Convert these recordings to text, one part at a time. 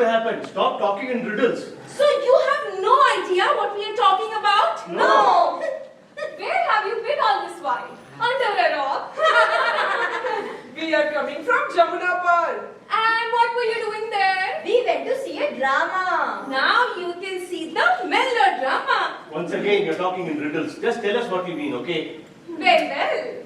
to happen? Stop talking in riddles. So you have no idea what we are talking about? No. Where have you been all this while? Under a rock? We are coming from Jamunapal. And what were you doing there? We went to see a drama. Now you can see the melodrama. Once again, you're talking in riddles. Just tell us what you mean, okay? Very well.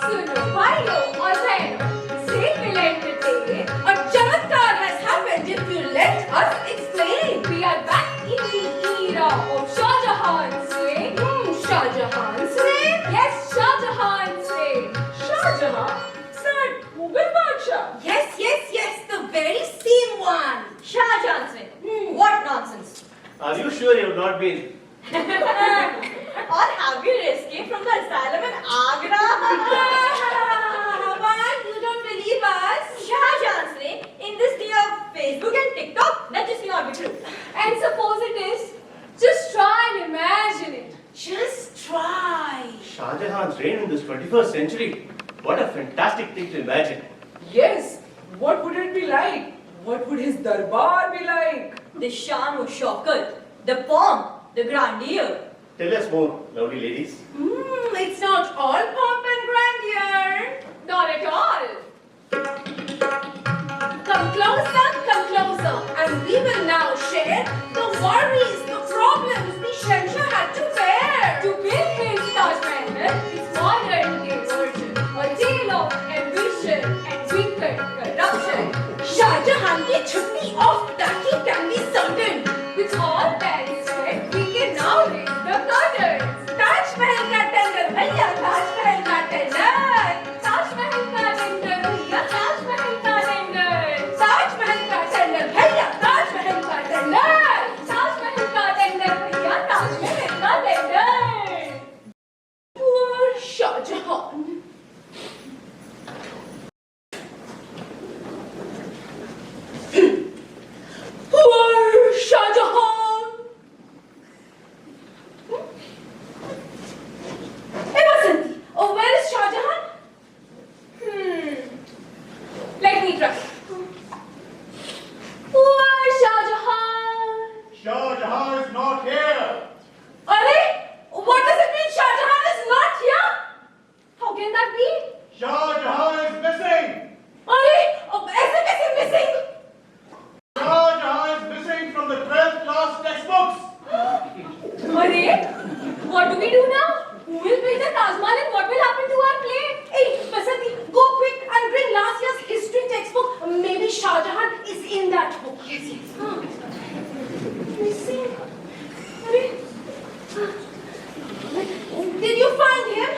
Suno, Vayo, or Zaino, say will entertain. A chamatkar has happened if you let us explain. We are back in the era of Shah Jahan's reign. Shah Jahan's reign? Yes, Shah Jahan's reign. Shah Jahan, said Mughal Badshah. Yes, the very same one. Shah Jahan's reign. What nonsense. Are you sure you've not been? Or have you escaped from the asylum in Agra? Why? You don't believe us? Shah Jahan's reign in this day of Facebook and TikTok, that just cannot be true. And suppose it is, just try and imagine it. Just try. Shah Jahan's reign in this 21st century. What a fantastic thing to imagine. Yes, what would it be like? What would his darbar be like? The Shan was Shaukat, the pomp, the grandeur. Tell us more, lovely ladies. It's not all pomp and grandeur. Not at all. Come closer, and we will now share the worries, the problems the Shenshah had to bear. To build his Taj Mahal, its modern day version, a tale of ambition and wicked corruption. Shah Jahan ki chutni off taki can be certain. With all that said, we can now raise the curtains. Taj Mahal ka tender, bhaiya, Taj Mahal ka tender. Taj Mahal ka tender, bhaiya, Taj Mahal ka tender. Taj Mahal ka tender, bhaiya, Taj Mahal ka tender. Taj Mahal ka tender, bhaiya, Taj Mahal ka tender. Poor Shah Jahan. Poor Shah Jahan. Hey Basanti, oh, where is Shah Jahan? Let me try. Poor Shah Jahan. Shah Jahan is not here. What does it mean Shah Jahan is not here? How can that be? Shah Jahan is missing. ऐसे कैसे missing? Shah Jahan is missing from the 12th class textbooks. What do we do now? Who will build the Taj Mahal and what will happen to our play? Hey, Basanti, go quick and bring last year's history textbook. Maybe Shah Jahan is in that book. Yes. Missing. Did you find him?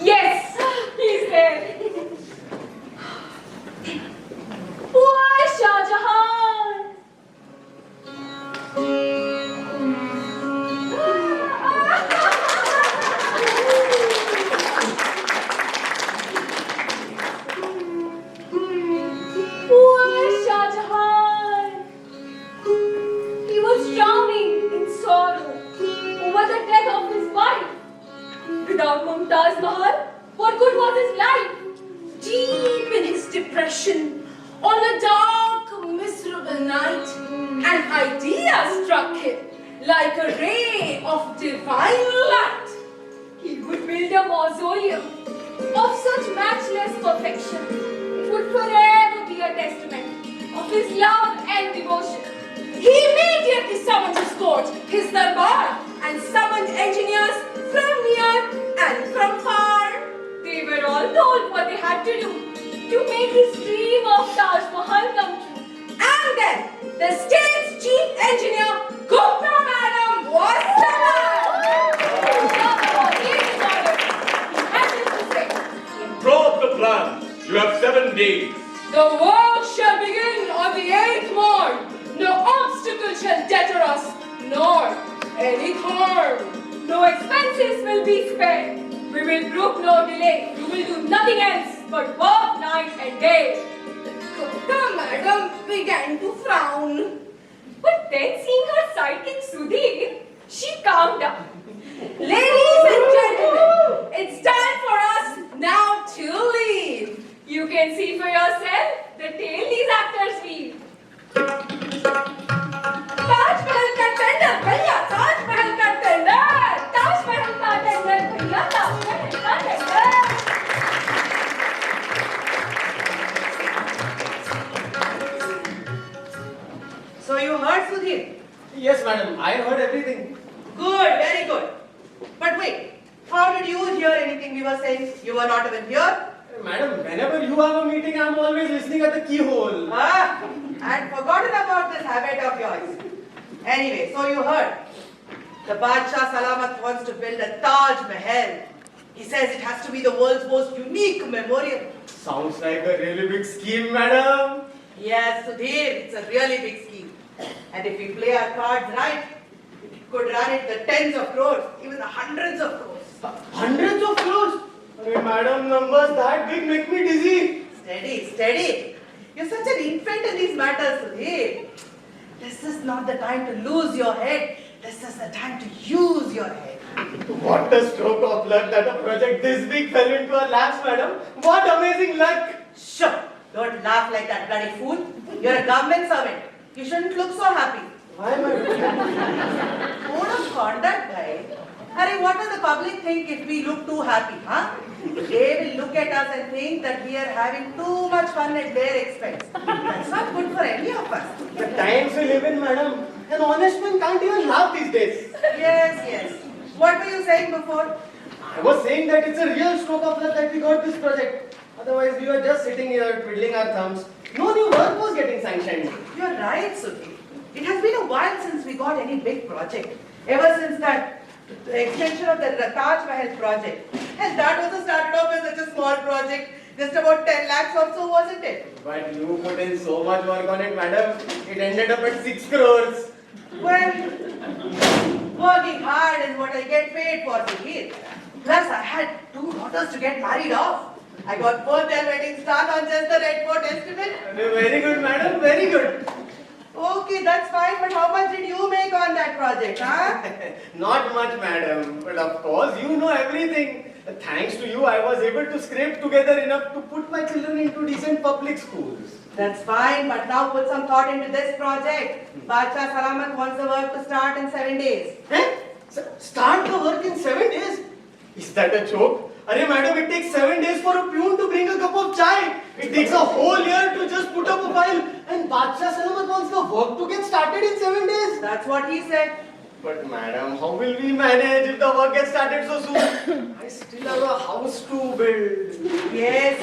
Yes, he's there. Poor Shah Jahan. Poor Shah Jahan. He was drowning in sorrow over the death of his wife. Without Mumtaz Mahal, what good was his life? Deep in his depression, on a dark, miserable night, an idea struck him like a ray of divine light. He would build a mausoleum of such matchless perfection. It would forever be a testament of his love and devotion. He immediately summoned his court, his darbar, and summoned engineers from near and from far. They were all told what they had to do to make his dream of Taj Mahal come true. And then the state's chief engineer, Gupta Madam, was summoned. Draw up the plan. You have 7 days. The work shall begin on the 8th morn. No obstacle shall deter us, nor any harm. No expenses will be spared. We will brook no delay. You will do nothing else but work night and day. Gupta Madam began to frown. But then seeing her sidekick Sudhir, she calmed down. Ladies and gentlemen, it's time for us now to leave. You can see for yourself the tale heard, Sudhir? Yes, madam. I heard everything. Good, very good. But wait, how did you hear anything we were saying? You were not even here? Madam, whenever you have a meeting, I'm always listening at the keyhole. Ah, I'd forgotten about this habit of yours. Anyway, so you heard. The Badshah Salamat wants to build a Taj Mahal. He says it has to be the world's most unique memorial. Sounds like a really big scheme, madam. Yes, Sudhir, it's a really big scheme. And if we play our cards right, we could run it the tens of crores, even the hundreds of crores. Hundreds of crores? Hey, madam, numbers that big make me dizzy. Steady, steady. You're such an infant in these matters, Sudhir. This is not the time to lose your head. This is the time to use your head. What a stroke of luck that a project this big fell into our laps, madam. What amazing luck. Sure, don't laugh like that bloody fool. You're a government servant. You shouldn't look so happy. Why, madam? Code of conduct, guy. Harry, what will the public think if we look too happy, huh? They will look at us and think that we are having too much fun at their expense. That's not good for any of us. The times we live in, madam. An honest man can't even laugh these days. Yes, yes. What were you saying before? I was saying that it's a real stroke of luck that we got this project. Otherwise, we were just sitting here twiddling our thumbs. No new work was getting sanctioned. You're right, Sudhi. It has been a while since we got any big project. Ever since that the extension of the Taj Mahal project. And that also started off as such a small project. Just about 10 lakhs or so, wasn't it? But you put in so much work on it, madam. It ended up at 6 crores. Well, working hard is what I get paid for, Sudhir. Plus, I had 2 daughters to get married off. I got both their weddings done on just the Red Fort estimate. Very good, madam. Very good. Okay, that's fine, but how much did you make on that project, huh? Not much, madam. But of course, you know everything. Thanks to you, I was able to scrape together enough to put my children into decent public schools. That's fine, but now put some thought into this project. Badshah Salamat wants the work to start in 7 days. Eh? Start the work in 7 days? Is that a joke? Arey madam, it takes 7 days for a peon to bring a cup of chai. It takes a whole year to just put up a file. And Badshah Salamat wants the work to get started in 7 days. That's what he said. But madam, how will we manage if the work gets started so soon? I still have a house to build. Yes,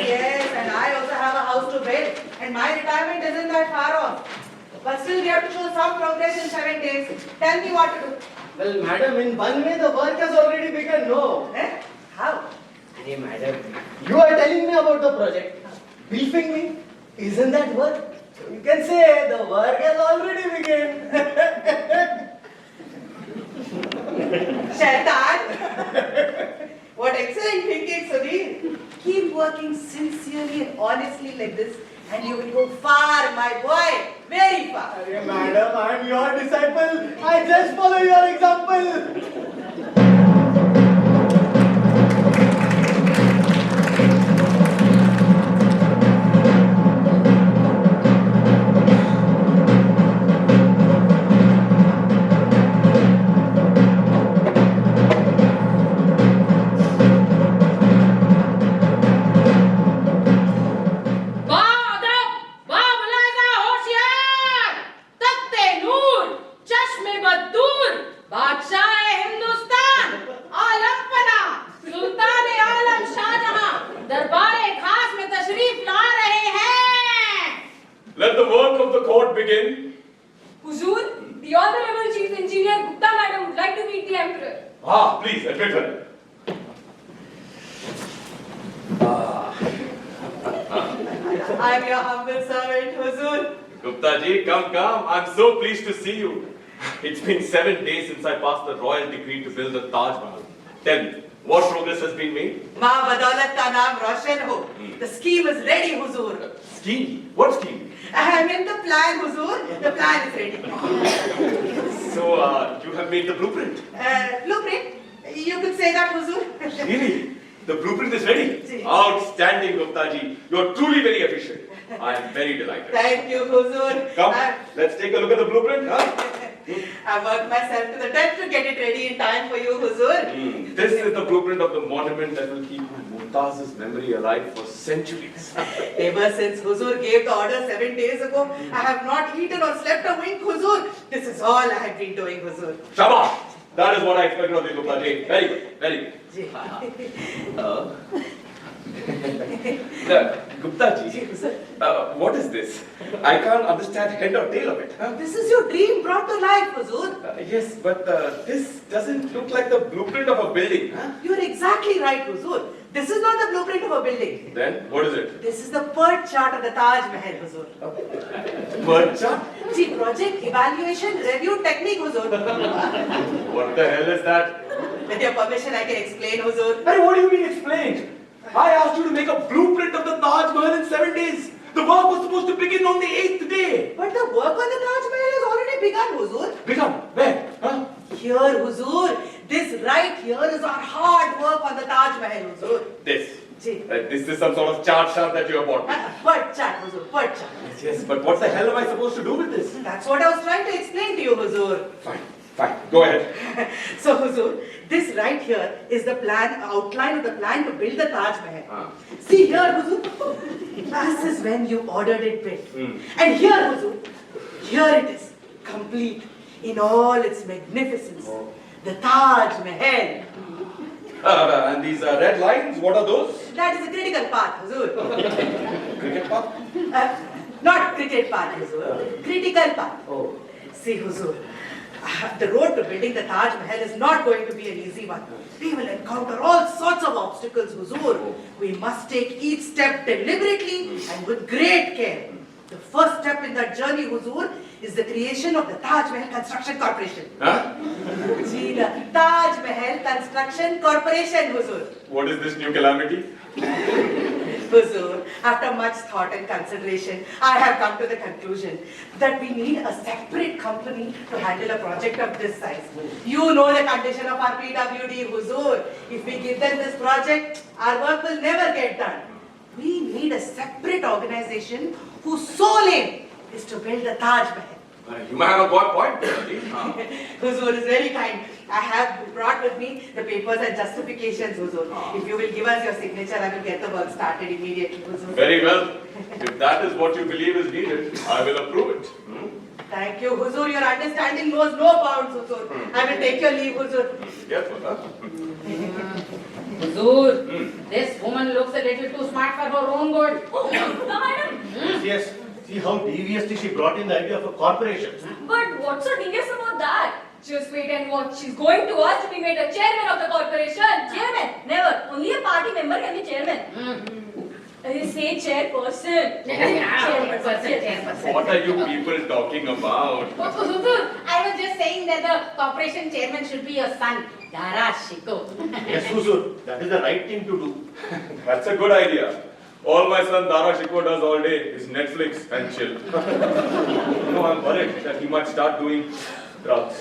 and I also have a house to build. And my retirement isn't that far off. But still we have to show some progress in 7 days. Tell me what to do. Well, madam, in one way the work has already begun, no? Eh? How? Hey, madam, you are telling me about the project. Briefing me. Isn't that work? So you can say the work has already begun. Shaitan! What excellent thinking, Sudhir. Keep working sincerely and honestly like this and you will go far, my boy. Very far. Hey, madam, I am your disciple. I just follow your example. Let the work of the court begin. Huzoor, the Honorable Chief Engineer Gupta Madam would like to meet the Emperor. Ah, please, admit her. I am your humble servant, Huzur. Gupta ji, come. I'm so pleased to see you. It's been 7 days since I passed the royal decree to build the Taj Mahal. Tell me, what progress has been made? Ma badaulat ka naam Roshan ho. The scheme is ready, Huzur. Scheme? What scheme? I mean the plan, Huzur. The plan is ready. So, you have made the blueprint? Blueprint? You could say that, Huzur. Really? The blueprint is ready? Si. Outstanding, Gupta ji. You're truly very efficient. I'm very delighted. Thank you, Huzur. Come, let's take a look at the blueprint. Huh? I worked myself to the death to get it ready in time for you, Huzur. This is the blueprint of the monument that will keep Mumtaz's memory alive for centuries. Ever since Huzur gave the order 7 days ago, I have not eaten or slept a wink, Huzur. This is all I have been doing, Huzur. Shabash! That is what I expected of you, Gupta ji. Very good, very good. Gupta ji, what is this? I can't understand head or tail of it. Huh? This is your dream brought to life, Huzur. Yes, but this doesn't look like the blueprint of a building. Huh? You are exactly right, Huzur. This is not the blueprint of a building. Then, what is it? This is the PERT chart of the Taj Mahal, Huzur. Bird chart? See, project evaluation review technique, Huzur. What the hell is that? With your permission, I can explain, Huzur. Hey, what do you mean explained? I asked you to make a blueprint of the Taj Mahal in 7 days. The work was supposed to begin on the 8th day. But the work on the Taj Mahal has already begun, Huzur. Begun? Where? Huh? Here, Huzur. This right here is our hard work on the Taj Mahal, Huzur. This. See. This is some sort of chart that you have bought me. PERT chart, Huzur. PERT chart. Yes, but what the hell am I supposed to do with this? That's what I was trying to explain to you, Huzur. Fine, fine. Go ahead. So, Huzur, this right here is the plan, outline of the plan to build the Taj Mahal. See here, Huzur. This is when you ordered it built. And here, Huzur, here it is, complete in all its magnificence. The Taj Mahal. And these red lines, what are those? That is a critical part, Huzur. Cricket path? Not cricket part, Huzur. Critical part. Oh. See, Huzur, the road to building the Taj Mahal is not going to be an easy one. We will encounter all sorts of obstacles, Huzur. We must take each step deliberately and with great care. The first step in that journey, Huzur, is the creation of the Taj Mahal Construction Corporation. Huh? Gee, the Taj Mahal Construction Corporation, Huzur. What is this new calamity? Huzur, after much thought and consideration, I have come to the conclusion that we need a separate company to handle a project of this size. You know the condition of our PWD, Huzur. If we give them this project, our work will never get done. We need a separate organization whose sole aim is to build the Taj Mahal. You may have a good point. Huzur is very kind. I have brought with me the papers and justifications, Huzur. If you will give us your signature, I will get the work started immediately, Huzur. Very well. If that is what you believe is needed, I will approve it. Thank you, Huzur. Your understanding knows no bounds, Huzur. I will take your leave, Huzur. Careful, huh? Huzur, this woman looks a little too smart for her own good. Madam, Yes. See how deviously she brought in the idea of a corporation. but what's so devious about that? Just wait and watch. She's going to ask to be made a chairman of the corporation. Chairman? Never. Only a party member can be chairman. Say chairperson. Chairperson. What are you people talking about? Huzur, I was just saying that the corporation chairman should be your son, Dara Shiko. Yes, Huzur, that is the right thing to do. That's a good idea. All my son Dara Shiko does all day is Netflix and chill. I'm worried that he might start doing drugs.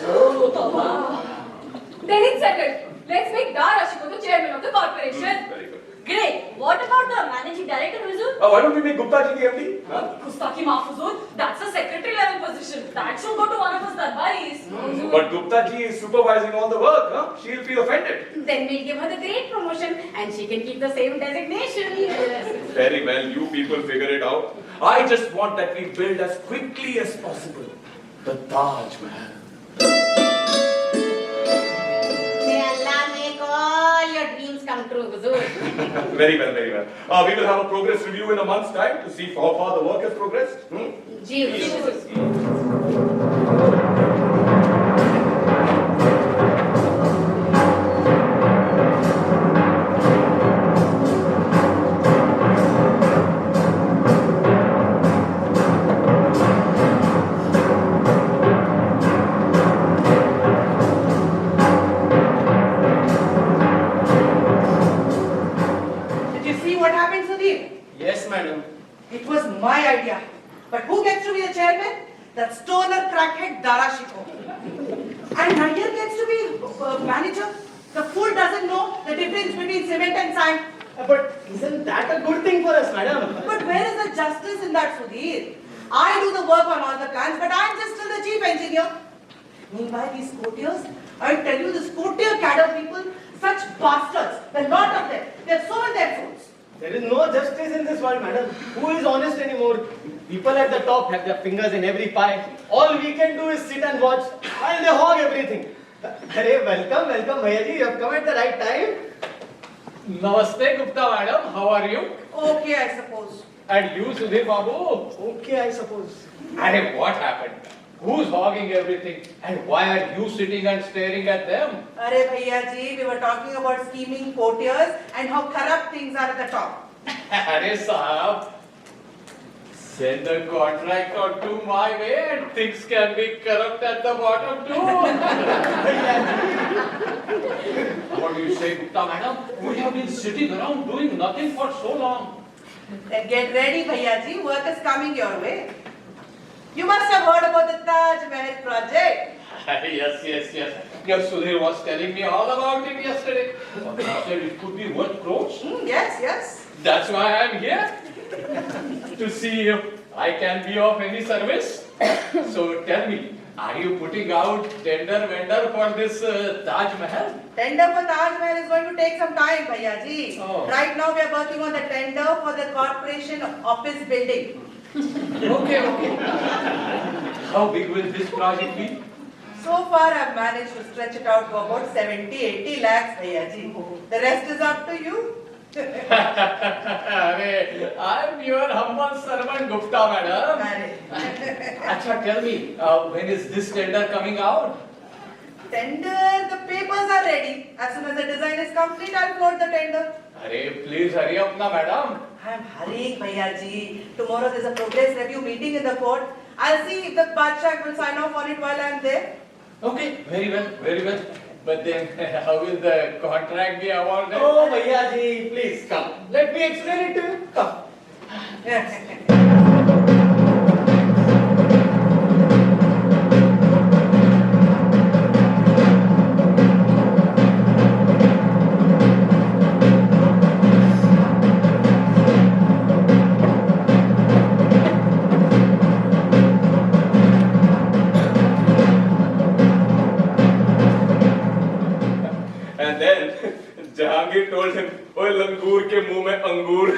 Then it's settled. Let's make Dara Shiko the chairman of the corporation. Very good. Great. What about the managing director, Huzur? Why don't we make Gupta ji the MD? Huh? Gustaki Maaf, Huzur. That's a secretary level position. That should go to one of us darbaris. But Gupta ji is supervising all the work. Huh? She'll feel offended. Then we'll give her the great promotion and she can keep the same designation. Very well, you people figure it out. I just want that we build as quickly as possible the Taj Mahal. May Allah make all your dreams come true, Huzur. Very well, very well. We will have a progress review in a month's time to see how far the work has progressed. Ji, Huzur. Did you see what happened, Sudeep? Yes, madam. It was my idea. But who gets to be the chairman? That stoner crackhead Dara Shiko. And Nair gets to be manager. The fool doesn't know the difference between cement and sand. But isn't that a good thing for us, madam? But where is the justice in that, Sudhir? I do the work on all the plans, but I'm just still the chief engineer. Meanwhile, these courtiers, I tell you, this courtier cadre people, such bastards, a lot of them, they have sold their souls. There is no justice in this world, madam. Who is honest anymore? People at the top have their fingers in every pie. All we can do is sit and watch, and they hog everything. Hey, welcome, Bhaiya ji. You have come at the right time. Namaste, Gupta madam. How are you? Okay, I suppose. And you, Sudhir Babu? Okay, I suppose. And what happened? Who's hogging everything? And why are you sitting and staring at them? Arey Bhaiya ji, we were talking about scheming courtiers and how corrupt things are at the top. Arey Sahab, send the contract or two my way and things can be corrupt at the bottom too. What do you say, Gupta madam? We have been sitting around doing nothing for so long. Then get ready, Bhaiya ji, work is coming your way. You must have heard about the Taj Mahal project. Yes, Sudhir was telling me all about it yesterday. He said it could be worth crores. Yes. That's why I'm here. To see if I can be of any service. So tell me, are you putting out tender vendor for this Taj Mahal? Tender for Taj Mahal is going to take some time, Bhaiya ji. Oh. Right now we are working on the tender for the corporation office building. Okay. How big will this project be? So far I've managed to stretch it out to about 70-80 lakhs, Bhaiya ji. The rest is up to you. I'm your humble servant, Gupta madam. Acha, tell me, when is this tender coming out? Tender, the papers are ready. As soon as the design is complete, I'll float the tender. Please hurry up na madam. I'm hurrying, Bhaiya ji. Tomorrow there's a progress review meeting in the court. I'll see if the Badshah will sign off on it while I'm there. Okay, very well. But then, how will the contract be awarded? Oh, Bhaiya ji, please come. Let me explain it to you. Come. And then Jahangir told him, "Oye, langur ke muh mein angur."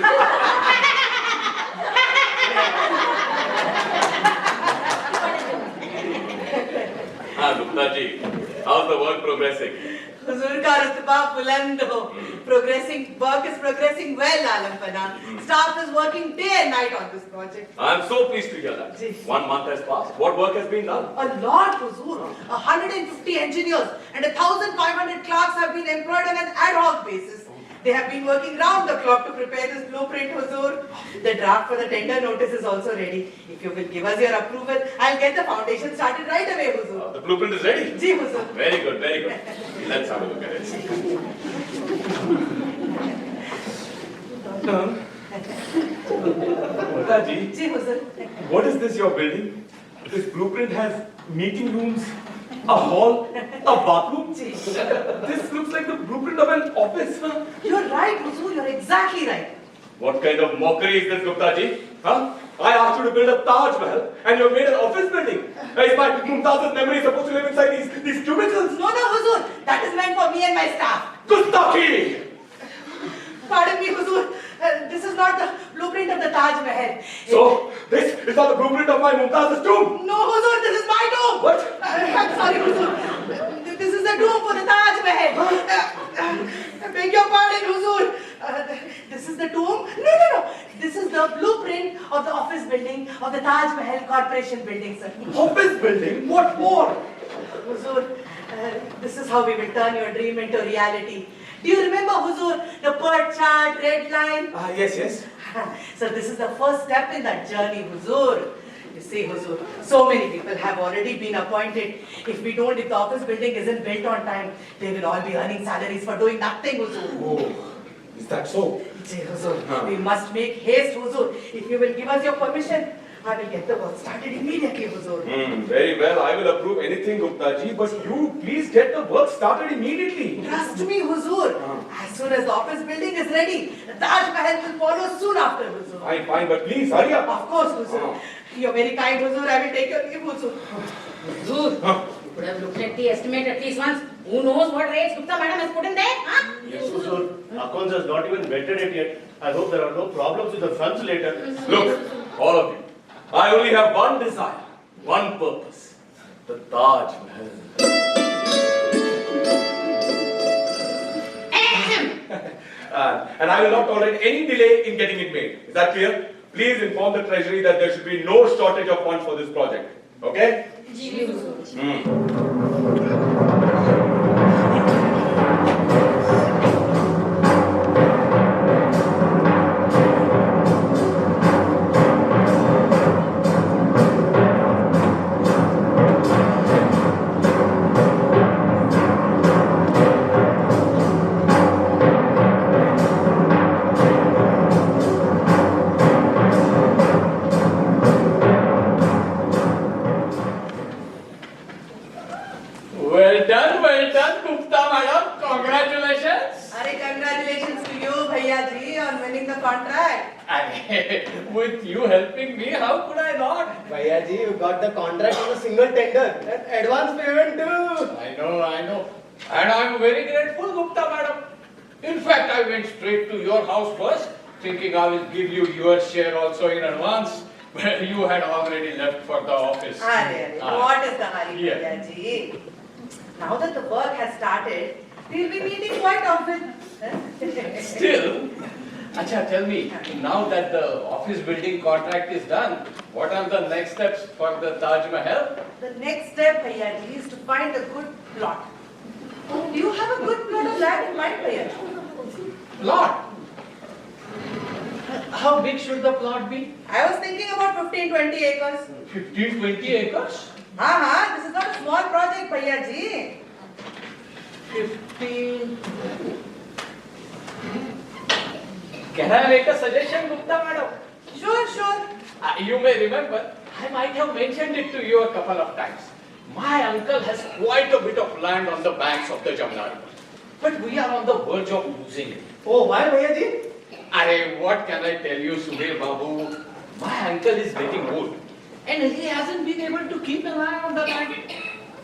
Gupta ji, how's the work progressing? Huzur ka rutba buland ho. Work is progressing well, Alam Panan. Staff is working day and night on this project. I'm so pleased to hear that. Ji. 1 month has passed. What work has been done? A lot, Huzur. 150 engineers and 1,500 clerks have been employed on an ad hoc basis. They have been working round the clock to prepare this blueprint, Huzur. The draft for the tender notice is also ready. If you will give us your approval, I'll get the foundation started right away, Huzur. The blueprint is ready. Ji, Huzur. Very good. Let's have a look at it. Gupta ji, Ji, Huzur. what is this you're building? This blueprint has meeting rooms, a hall, a bathroom. Ji. This looks like the blueprint of an office. Huh? You're right, Huzur. You're exactly right. What kind of mockery is this, Gupta ji? Huh? I asked you to build a Taj Mahal and you've made an office building. Is my Mumtaz's memory supposed to live inside these cubicles? No, Huzur. That is meant for me and my staff. Gustaki! Pardon me, Huzur. This is not the blueprint of the Taj Mahal. So, this is not the blueprint of my Mumtaz's tomb? No, Huzur, this is my tomb. What? I'm sorry, Huzur. This is the tomb for the Taj Mahal. I beg your pardon, Huzur. This is the tomb? No. This is the blueprint of the office building of the Taj Mahal Corporation building, sir. Office building? What for? Huzur, this is how we will turn your dream into reality. Do you remember, Huzur, the PERT chart, red line? Yes. So this is the first step in that journey, Huzur. You see, Huzur, so many people have already been appointed. If the office building isn't built on time, they will all be earning salaries for doing nothing, Huzur. Oh, is that so? Ji, Huzur, we must make haste, Huzur. If you will give us your permission, I will get the work started immediately, Huzur. Very well, I will approve anything, Gupta ji, but you please get the work started immediately. Trust me, Huzur. As soon as the office building is ready, the Taj Mahal will follow soon after, Huzur. Fine, but please hurry up. Of course, Huzur. You're very kind, Huzur. I will take your leave, Huzur. Huzur, you could have looked at the estimate at least once. Who knows what rates Gupta madam has put in there? Huh? Yes, Huzur. Accounts has not even vetted it yet. I hope there are no problems with the funds later. Look, all of you, I only have one desire, one purpose. The Taj Mahal. And I will not tolerate any delay in getting it made. Is that clear? Please inform the treasury that there should be no shortage of funds for this project. Okay? Ji, Huzur. Well done, Gupta madam. Congratulations. Are congratulations to you, Bhaiya ji, on winning the contract. And with you helping me, how could I not? Bhaiya ji, you got the contract on a single tender and advance payment too. I know. And I'm very grateful, Gupta madam. In fact, I went straight to your house first, thinking I will give you your share also in advance. But you had already left for the office. What is the hurry, Yeah. Bhaiya ji? Now that the work has started, we'll be meeting quite often. Still, Acha, tell me, now that the office building contract is done, what are the next steps for the Taj Mahal? The next step, Bhaiya ji, is to find a good plot. Do you have a good plot of land in mind, Bhaiya ji? Plot. How big should the plot be? I was thinking about 15-20 acres. 15-20 acres? This is not a small project, Bhaiya ji. 15. Can I make a suggestion, Gupta madam? Sure. You may remember, I might have mentioned it to you a couple of times. My uncle has quite a bit of land on the banks of the Jamna River. But we are on the verge of losing it. Oh, why, Bhaiya ji? What can I tell you, Sudhir Babu? My uncle is getting old. And he hasn't been able to keep an eye on the land.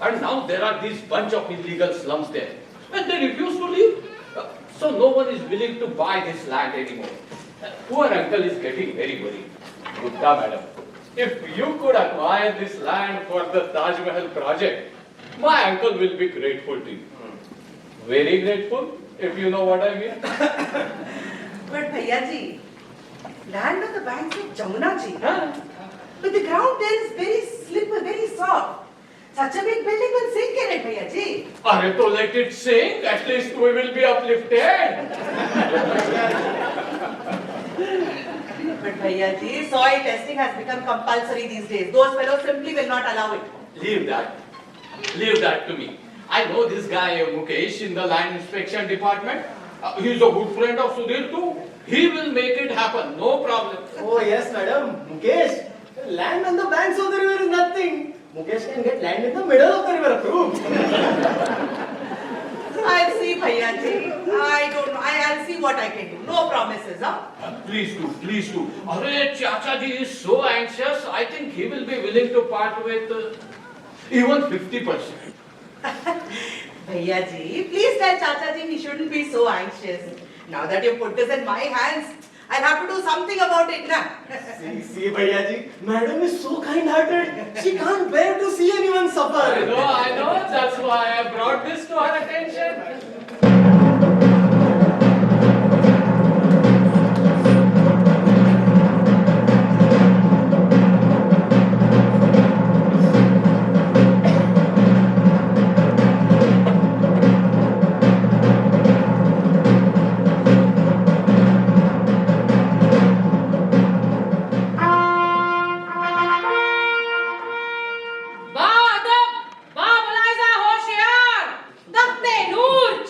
And now there are these bunch of illegal slums there. And they refuse to leave. So no one is willing to buy this land anymore. Poor uncle is getting very worried. Gupta madam, if you could acquire this land for the Taj Mahal project, my uncle will be grateful to you. Very grateful, if you know what I mean. But Bhaiya ji, land on the banks of Jamuna ji. Huh? But the ground there is very slippery, very soft. Such a big building will sink in it, Bhaiya ji. So let it sink, at least we will be uplifted. But Bhaiya ji, soil testing has become compulsory these days. Those fellows simply will not allow it. Leave that to me. I know this guy Mukesh in the land inspection department. He's a good friend of Sudhir too. He will make it happen, no problem. Oh, yes, madam. Mukesh, land on the banks of the river is nothing. Mukesh can get land in the middle of the river, approved. I'll see, Bhaiya ji. I don't know. I'll see what I can do. No promises, huh? Please do. Arey, Chacha ji is so anxious. I think he will be willing to part with even 50%. Bhaiya ji, please tell Chacha ji he shouldn't be so anxious. Now that you put this in my hands, I'll have to do something about it now. See, Bhaiya ji, madam is so kind-hearted. She can't bear to see anyone suffer. I know. That's why I brought this to her attention. Ba Adab, Ba Mulaiza Hoshiar, Takhte Noor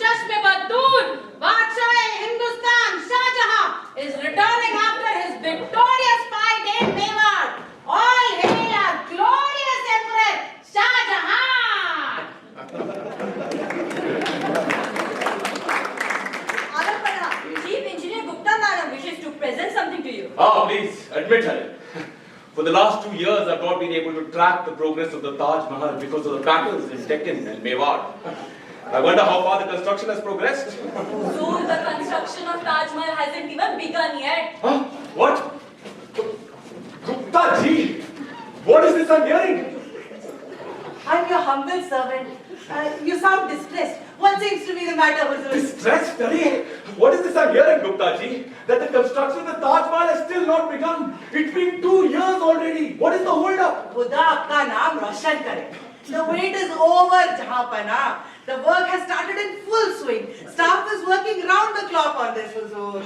last 2 years, I've not been able to track the progress of the Taj Mahal because of the battles in Deccan and Mewar. I wonder how far the construction has progressed. Huzur, the construction of Taj Mahal hasn't even begun yet. Huh? What? Gupta ji! What is this I'm hearing? I'm your humble servant. You sound distressed. What seems to be the matter, Huzur? Distressed, Dari? What is this I'm hearing, Gupta ji? That the construction of the Taj Mahal has still not begun. It's been 2 years already. What is the hold up? Khuda aapka naam roshan kare. The wait is over, Jahapana. The work has started in full swing. Staff is working round the clock on this, Huzur.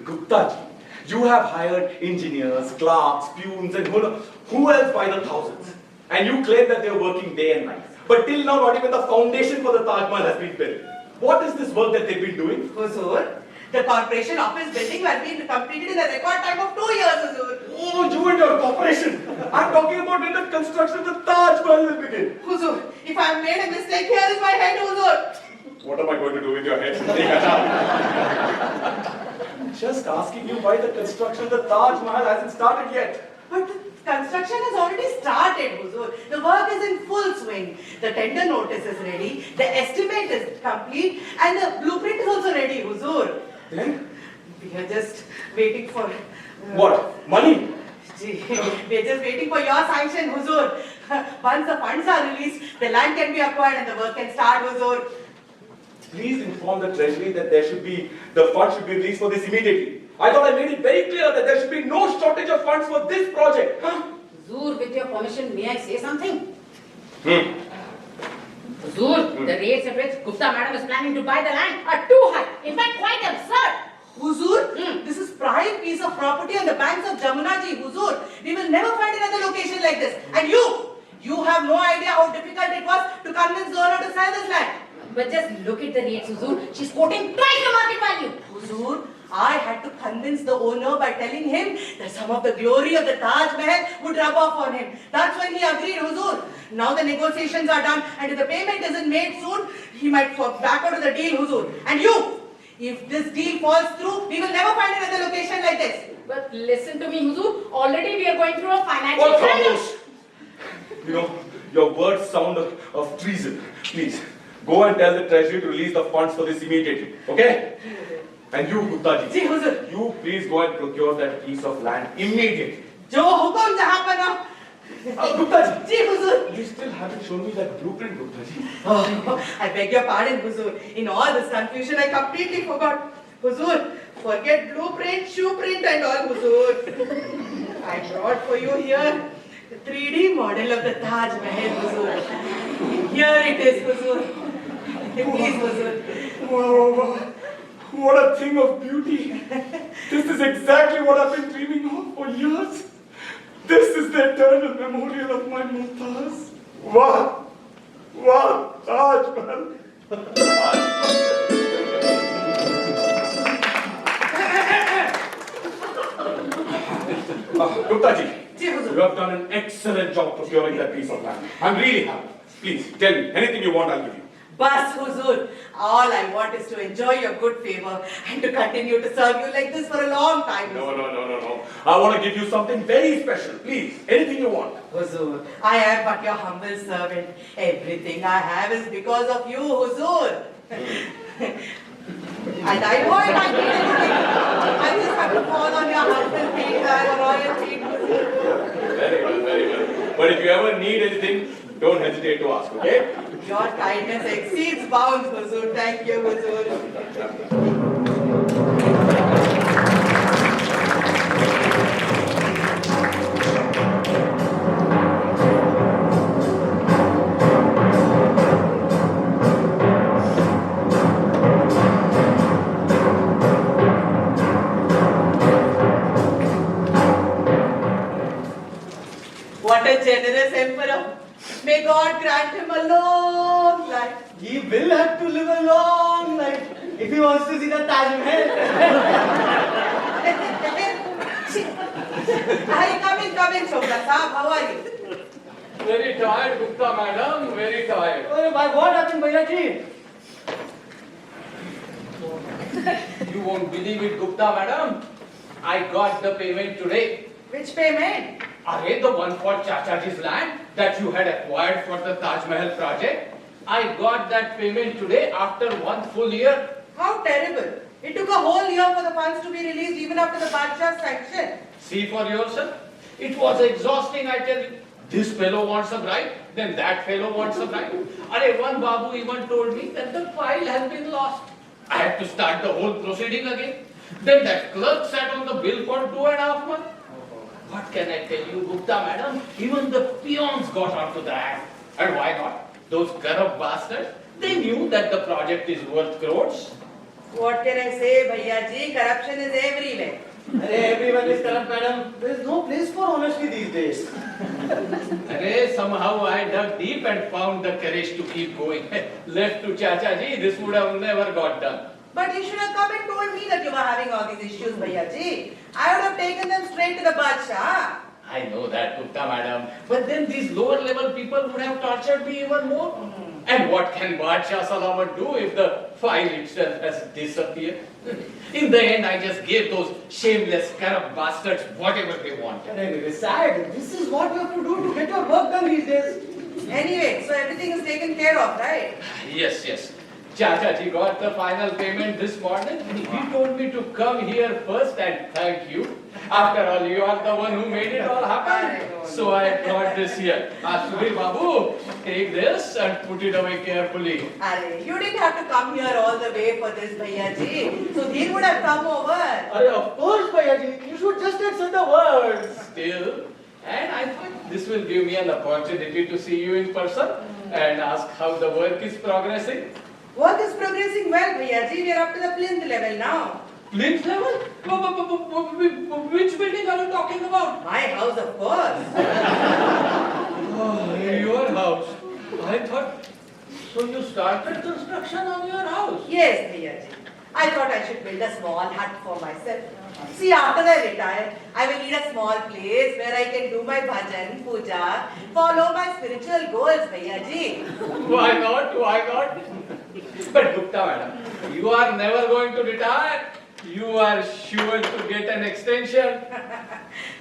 Gupta ji, you have hired engineers, clerks, peons, and who else by the thousands. And you claim that they're working day and night. But till now, not even the foundation for the Taj Mahal has been built. What is this work that they've been doing? Huzur, the corporation office building has been completed in a record time of 2 years, Huzur. Oh, you and your corporation. I'm talking about when the construction of the Taj Mahal will begin. Huzur, if I have made a mistake, here is my head, Huzur. What am I going to do with your head? I'm just asking you why the construction of the Taj Mahal hasn't started yet. But the construction has already started, Huzur. The work is in full swing. The tender notice is ready, the estimate is complete, and the blueprint is also ready, Huzur. Then? We are just waiting for... What? Money? Gee, we are just waiting for your sanction, Huzur. Once the funds are released, the land can be acquired and the work can start, Huzur. Please inform the treasury that the funds should be released for this immediately. I thought I made it very clear that there should be no shortage of funds for this project. Huh? Huzur, with your permission, may I say something? Hmm. Huzur, the rates at which Gupta madam is planning to buy the land are too high. In fact, quite absurd. Huzur, this is prime piece of property on the banks of Jamuna ji, Huzur. We will never find another location like this. And you have no idea how difficult it was to convince the owner to sell this land. But just look at the rates, Huzur. She's quoting twice the market value. Huzur, I had to convince the owner by telling him that some of the glory of the Taj Mahal would rub off on him. That's when he agreed, Huzur. Now the negotiations are done, and if the payment isn't made soon, he might back out of the deal, Huzur. And if this deal falls through, we will never find another location like this. But listen to me, Huzur. Already we are going through a financial What crisis. You know, your words sound of treason. Please, go and tell the treasury to release the funds for this immediately. Okay? And you, Gupta ji, Ji, Huzur. you please go and procure that piece of land immediately. Jo hukum jahapana. Gupta Ji, Huzur. you still haven't shown me that blueprint, Gupta ji. Oh, I beg your pardon, Huzur. In all this confusion, I completely forgot. Huzur, forget blueprint, shoeprint and all, Huzur. I brought for you here the 3D model of the Taj Mahal, Huzur. Here it is, Huzur. Please, Huzur. Wow. What a thing of beauty. This is exactly what I've been dreaming of for years. This is the eternal memorial of my Mumtaz. Wow. Wow. Taj Mahal. Gupta ji, you have done an excellent job procuring that piece of land. I'm really happy. Please, tell me, anything you want, I'll give you. Bas, Huzur. All I want is to enjoy your good favor and to continue to serve you like this for a long time, No, Huzur. no. I want to give you something very special. Please, anything you want. Huzur, I am but your humble servant. Everything I have is because of you, Huzur. And I know if I need anything, I just have to fall on your humble feet, your royal feet, Huzur. Very well. But if you ever need anything, don't hesitate to ask, okay? Your kindness exceeds bounds, Huzur. Thank you, Huzur. What a generous emperor. May God grant him a long life. He will have to live a long life if he wants to see the Taj Mahal. Come in, Chopra Saab. How are you? Very tired, Gupta madam, very tired. Oh, why, what happened, Bhaiya ji? You won't believe it, Gupta madam. I got the payment today. Which payment? Arey, the one for Chachaji's land that you had acquired for the Taj Mahal project. I got that payment today after 1 full year. How terrible. It took a whole year for the funds to be released even after the Badshah's sanction. See for yourself. It was exhausting, I tell you. This fellow wants a bribe, then that fellow wants a bribe. Arey, one Babu even told me that the file has been lost. I had to start the whole proceeding again. Then that clerk sat on the bill for 2.5 months. What can I tell you, Gupta madam? Even the peons got onto the act. And why not? Those corrupt bastards, they knew that the project is worth crores. What can I say, Bhaiya ji? Corruption is everywhere. Arey, everyone is corrupt, madam. There is no place for honesty these days. Arey, somehow I dug deep and found the courage to keep going. Left to Chachaji, this would have never got done. But you should have come and told me that you were having all these issues, Bhaiya ji. I would have taken them straight to the Badshah. I know that, Gupta madam. But then these lower level people would have tortured me even more. And what can Badshah Salamat do if the file itself has disappeared? In the end, I just gave those shameless, corrupt bastards whatever they wanted. Arey, it is sad. This is what you have to do to get your work done these days. Anyway, so everything is taken care of, right? Yes, yes. Chachaji got the final payment this morning. He told me to come here first and thank you. After all, you are the one who made it all happen. So I brought this here. Subir Babu, take this and put it away carefully. Arey, you didn't have to come here all the way for this, Bhaiya ji. So he would have come over. Arey, of course, Bhaiya. You should just have said the words. Still, and I thought this will give me an opportunity to see you in person and ask how the work is progressing. Work is progressing well, Bhaiya ji. We are up to the plinth level now. Plinth level? Which building are you talking about? My house, of course. Oh, your house. I thought, so you started construction on your house? Yes, Bhaiya ji. I thought I should build a small hut for myself. See, after I retire, I will need a small place where I can do my bhajan, puja, follow my spiritual goals, Bhaiya ji. Why not? Why not? But Gupta madam, you are never going to retire. You are sure to get an extension.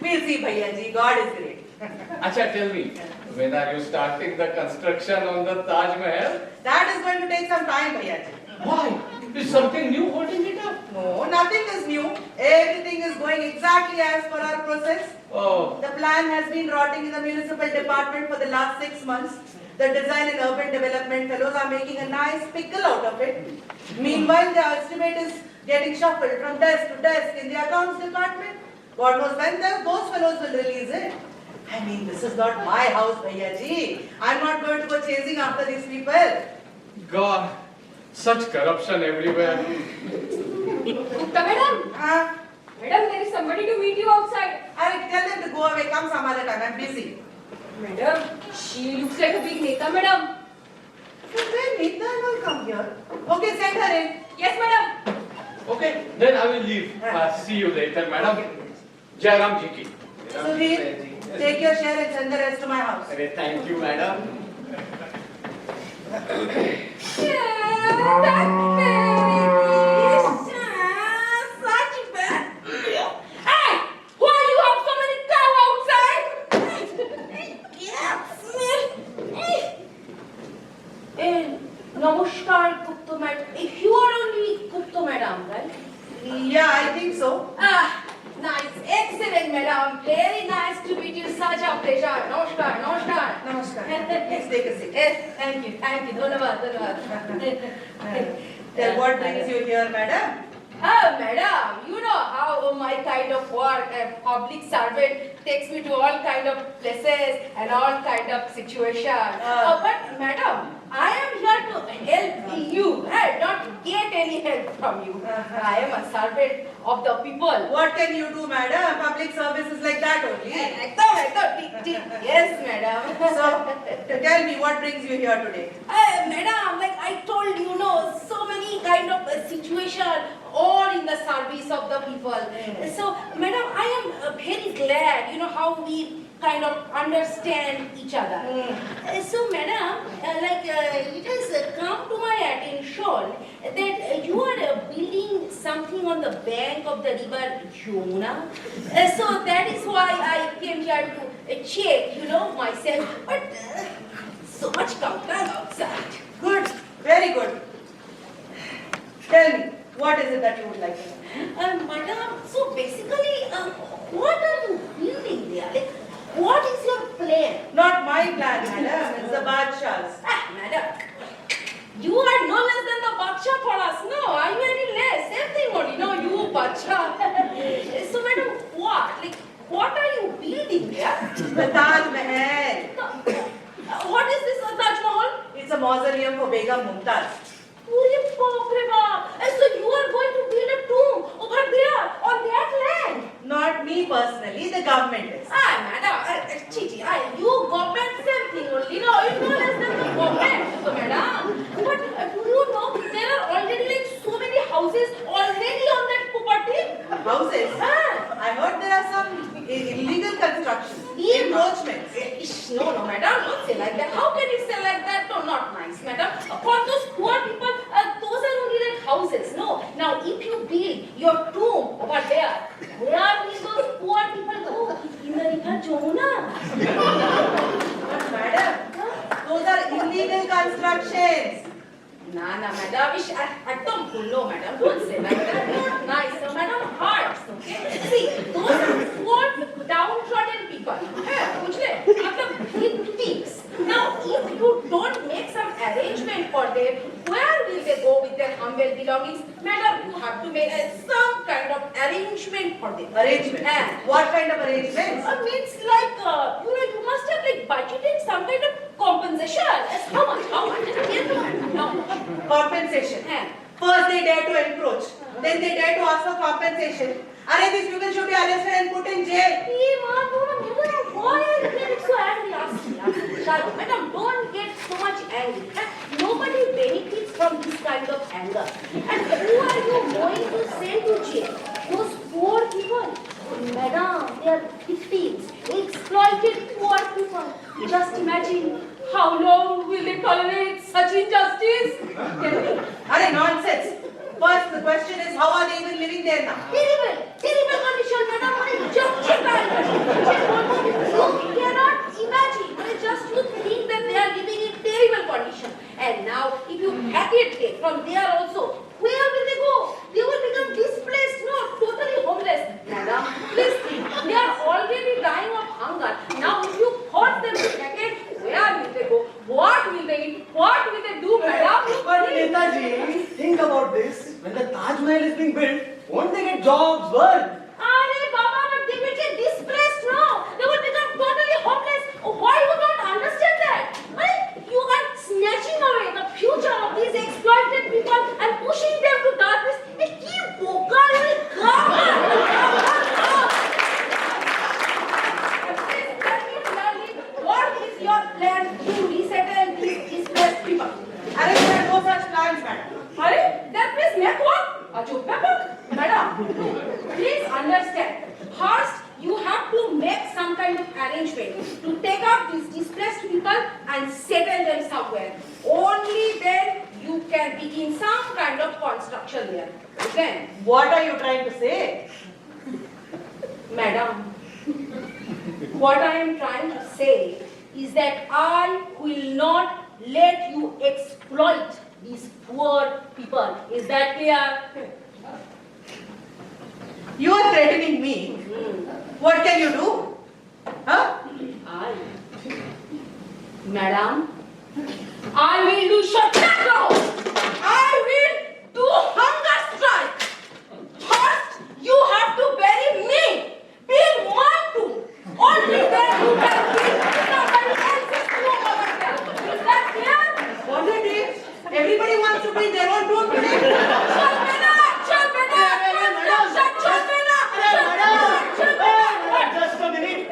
We'll see, Bhaiya ji. God is great. Acha, tell me, when are you starting the construction on the Taj Mahal? That is going to take some time, Bhaiya ji. Why? Is something new holding it up? No, nothing is new. Everything is going exactly as per our process. Oh, The plan has been rotting in the municipal department for the last 6 months. The design and urban development fellows are making a nice pickle out of it. Meanwhile, the estimate is getting shuffled from desk to desk in the accounts department. God knows when those fellows will release it. I mean, this is not my house, Bhaiya ji. I'm not going to go chasing after these people. God, such corruption everywhere. Gupta madam, madam, there is somebody to meet you outside. I'll tell them to go away. Come some other time. I'm busy. Madam, she looks like a big neta, madam. But then Neeta will come here. Okay, send her in. Yes, madam. Okay, then I will leave. See you later, madam. Jairam ji ki. Sudhir, take your share and send the rest to my house. Arey, thank you, madam. Such bad. Hey, why you have so many cow outside? Namaskar, Gupta madam. You are only Gupta madam, right? Yeah, I think so. Nice, excellent, madam. Very nice to meet you. Such a pleasure. Namaskar, namaskar. Namaskar. Please take a seat. Yes, thank you, thank you. Dhanyavad, dhanyavad. Tell what brings you here, madam? Oh, madam, you know how my kind of work, a public servant takes me to all kind of places and all kind of situations. But madam, I am here to help you, not get any help from you. I am a servant of the people. What can you do, madam? Public service is like that only. Yes, madam. So, tell me what brings you here today? Madam, like I told you, so many kind of situation all in the service of the people. So, madam, I am very glad, how we kind of understand each other. So, madam, it has come to my attention that you are building something on the bank of the river Yamuna. So, that is why I came here to check, myself, but so much comfort outside. Good, very good. Tell me, what is it that you would like to know? Madam, so basically, what are you building there? Like, what is your plan? Not my plan, madam, it's the Badshah's. Madam, you are no less than the Baksha for us. No, are you any less? Same thing only. No, you Baksha. So, madam, what are you building there? The Taj Mahal. What is this Taj Mahal? It's a mausoleum for Begum Mumtaz. So you are going to build a tomb over there on that land? Not me personally, the government is. Madam, Chichi, you government same thing only. No, you know less than the government. So, madam, but do you know there are already like so many houses already on that property? Houses? I heard there are some illegal constructions, encroachments. No, madam, don't say like that. How can you say like that? No, not nice, madam. For those poor people, those are only like houses. No. Now, if you build your tomb over there, where will those poor people go? In the river Jamuna. But madam, those are illegal constructions. Madam, no, madam, don't say like that. Not nice, so, madam, hearts, okay? See, those are poor, downtrodden people. Big thieves. Now, if you don't make some arrangement for them, where will they go with their humble belongings? Madam, you have to make some kind of arrangement for them. Arrangement? What kind of arrangements? Means like, you must have like budgeted some kind of compensation. As how much? No. Compensation. First they dare to encroach, then they dare to ask for compensation. These people should be arrested and put in jail. Why are you getting so angry? Madam, don't get so much angry. Nobody benefits from this kind of anger. And who are you going to send to jail? Those poor people. Madam, they are victims, exploited poor people. Just imagine how long will they tolerate such injustice? Tell me. Nonsense. First, the question is, how are they even living there now? Terrible condition, madam. You cannot imagine. Just you think that they are living in terrible condition. And now, if you packet them from there also, where will they go? They will become displaced, totally homeless. Madam, please think. They are already dying of hunger. Now, if you force them to packet, where will they go? What will they eat? What will they do, madam? But Netaji, think about this. When the Taj Mahal is being built, won't they get jobs, work? Baba, but they will get displaced now. They will become totally homeless. Why you don't understand that? You are snatching away the future of these exploited people and pushing them to darkness. What is your plan to resettle these displaced people? There are no such plans, madam. That means make what? Madam, please understand. First, you have to make some kind of arrangement to take up these displaced people and settle them somewhere. Only then you can begin some kind of construction there. Then, What are you trying to say? madam, what I am trying to say is that I will not let you exploit these poor people. Is that clear? You are threatening me. What can you do? Huh? Madam, I will do satyagraha. I will do hunger strike. First, you have to bury me. Build my tomb. Only then you can build somebody else's tomb over there. Is that clear? What it is? Everybody wants to build their own tomb today. Just a minute.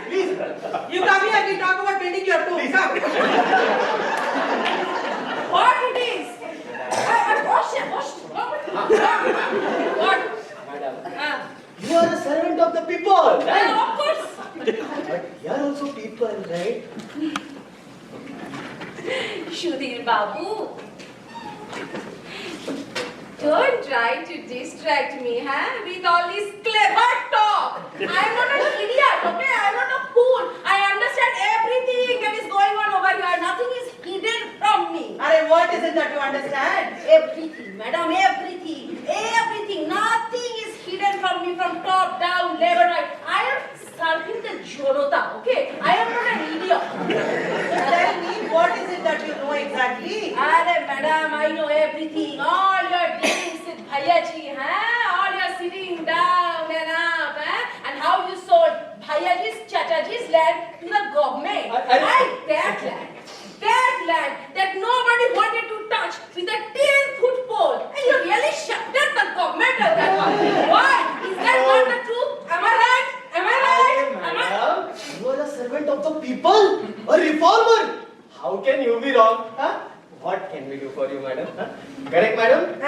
Please. You come here, we talk about building your tomb. Come. What it is? What? You are a servant of the people, right? Of course. But you are also people, right? Sudhir Babu. Don't try to distract me, huh? With all this clever talk. I'm not an idiot, okay? I'm not a fool. I understand everything that is going on over here. Nothing is hidden from me. Arey, what is it that you understand? Everything, madam, everything. Everything. Nothing is hidden from me from top down, left and right. I am serving the Jonata, okay? I am not an idiot. Tell me, what is it that you know exactly? Arey, madam, I know everything. All your dealings with Bhayaji, huh? All your sitting down and up, huh? And how you sold Bhayaji's, Chachaji's land to the government. That land that nobody wanted to touch with a 10-foot pole. And you really shafted the government of that one. Why? Is that not the truth? Am I right? Am I right? Am I? Madam, you are a servant of the people, a reformer. How can you be wrong? Huh? What can we do for you, madam? Huh? Correct, madam?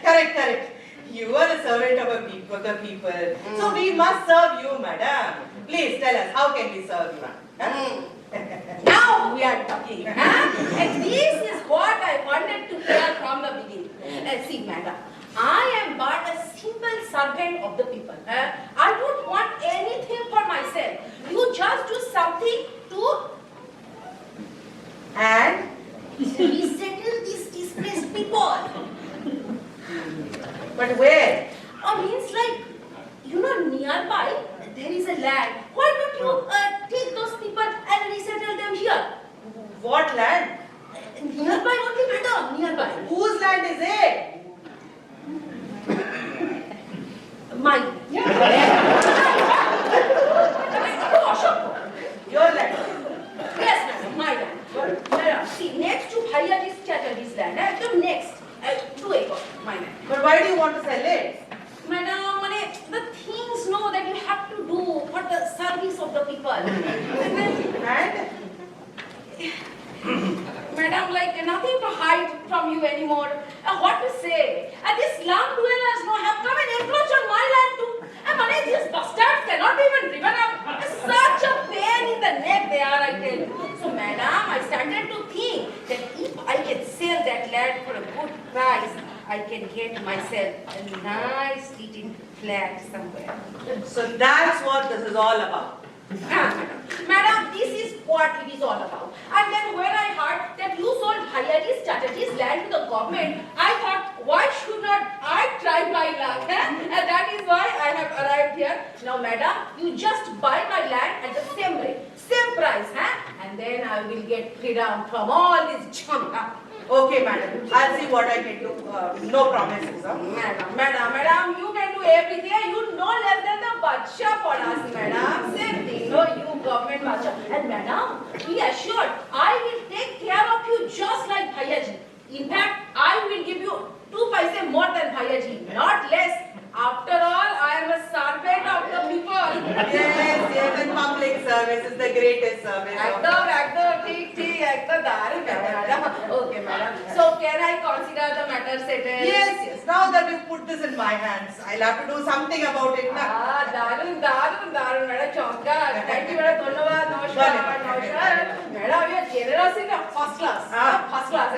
Correct. You are a servant of the people. So we must serve you, madam. Please tell us, how can we serve you? Huh? Now we are talking. Huh? And this is what I wanted to hear from the beginning. See, madam, I am but a simple servant of the people. I don't want anything for myself. You just do something to And resettle these displaced people. but where? Means like, nearby there is a land. Why don't you take those people and resettle them here? What land? Nearby only, madam, nearby. Whose land is it? Mine. Your land. Yes, madam, my land. Madam, see, next to Bhayaji's, Chachaji's land, the next, 2 acres, my land. But why do you want to sell it? Madam, the things that you have to do for the service of the people. And? Madam, like nothing to hide from you anymore. What to say? These slum dwellers have come and encroached on my land too. These bastards cannot be even driven up. Such a pain in the neck they are, I tell you. So, madam, I started to think that if I can sell that land for a good price, I can get myself a nice little flat somewhere. So that's what this is all about. Madam, this is what it is all about. And then when I heard that you sold Bhayaji's, Chachaji's land to the government, I thought, why should not I try my luck? And that is why I have arrived here. Now, madam, you just buy my land at the same rate, same price, and then I will get freedom from all this junk. Okay, madam. I'll see what I can do. No promises, huh? Madam, you can do everything. You know less than the bacha for us, madam. Same thing, you government bacha. And madam, be assured, I will take care of you just like Bhayaji. In fact, I will give you 2 paise more than Bhayaji, not less. After all, I am a servant of the people. Yes, and public service is the greatest service. Okay, madam. So, can I consider the matter settled? Yes. Now that you put this in my hands, I'll have to do something about it now. Darun, madam, chonka. Thank you, madam. Dhanyavad. Namaskar. Madam, you are generous in first class. First class.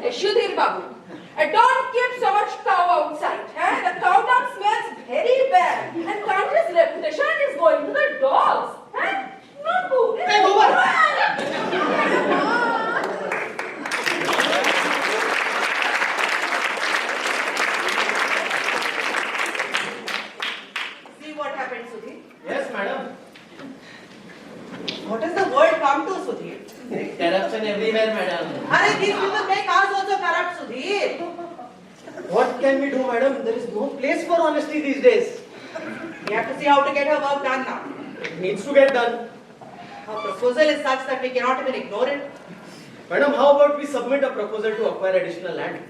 Shudhir Babu. Don't keep so much cow outside. The cow dung smells very bad. And country's reputation is going to the dogs. Not good. Hey, Gobar! See what happened, Sudhir? Yes, madam. What does the world come to, Sudhir? Corruption everywhere, madam. Arey, these people make us also corrupt, Sudhir. What can we do, madam? There is no place for honesty these days. We have to see how to get her work done now. It needs to get done. Her proposal is such that we cannot even ignore it. Madam, how about we submit a proposal to acquire additional land?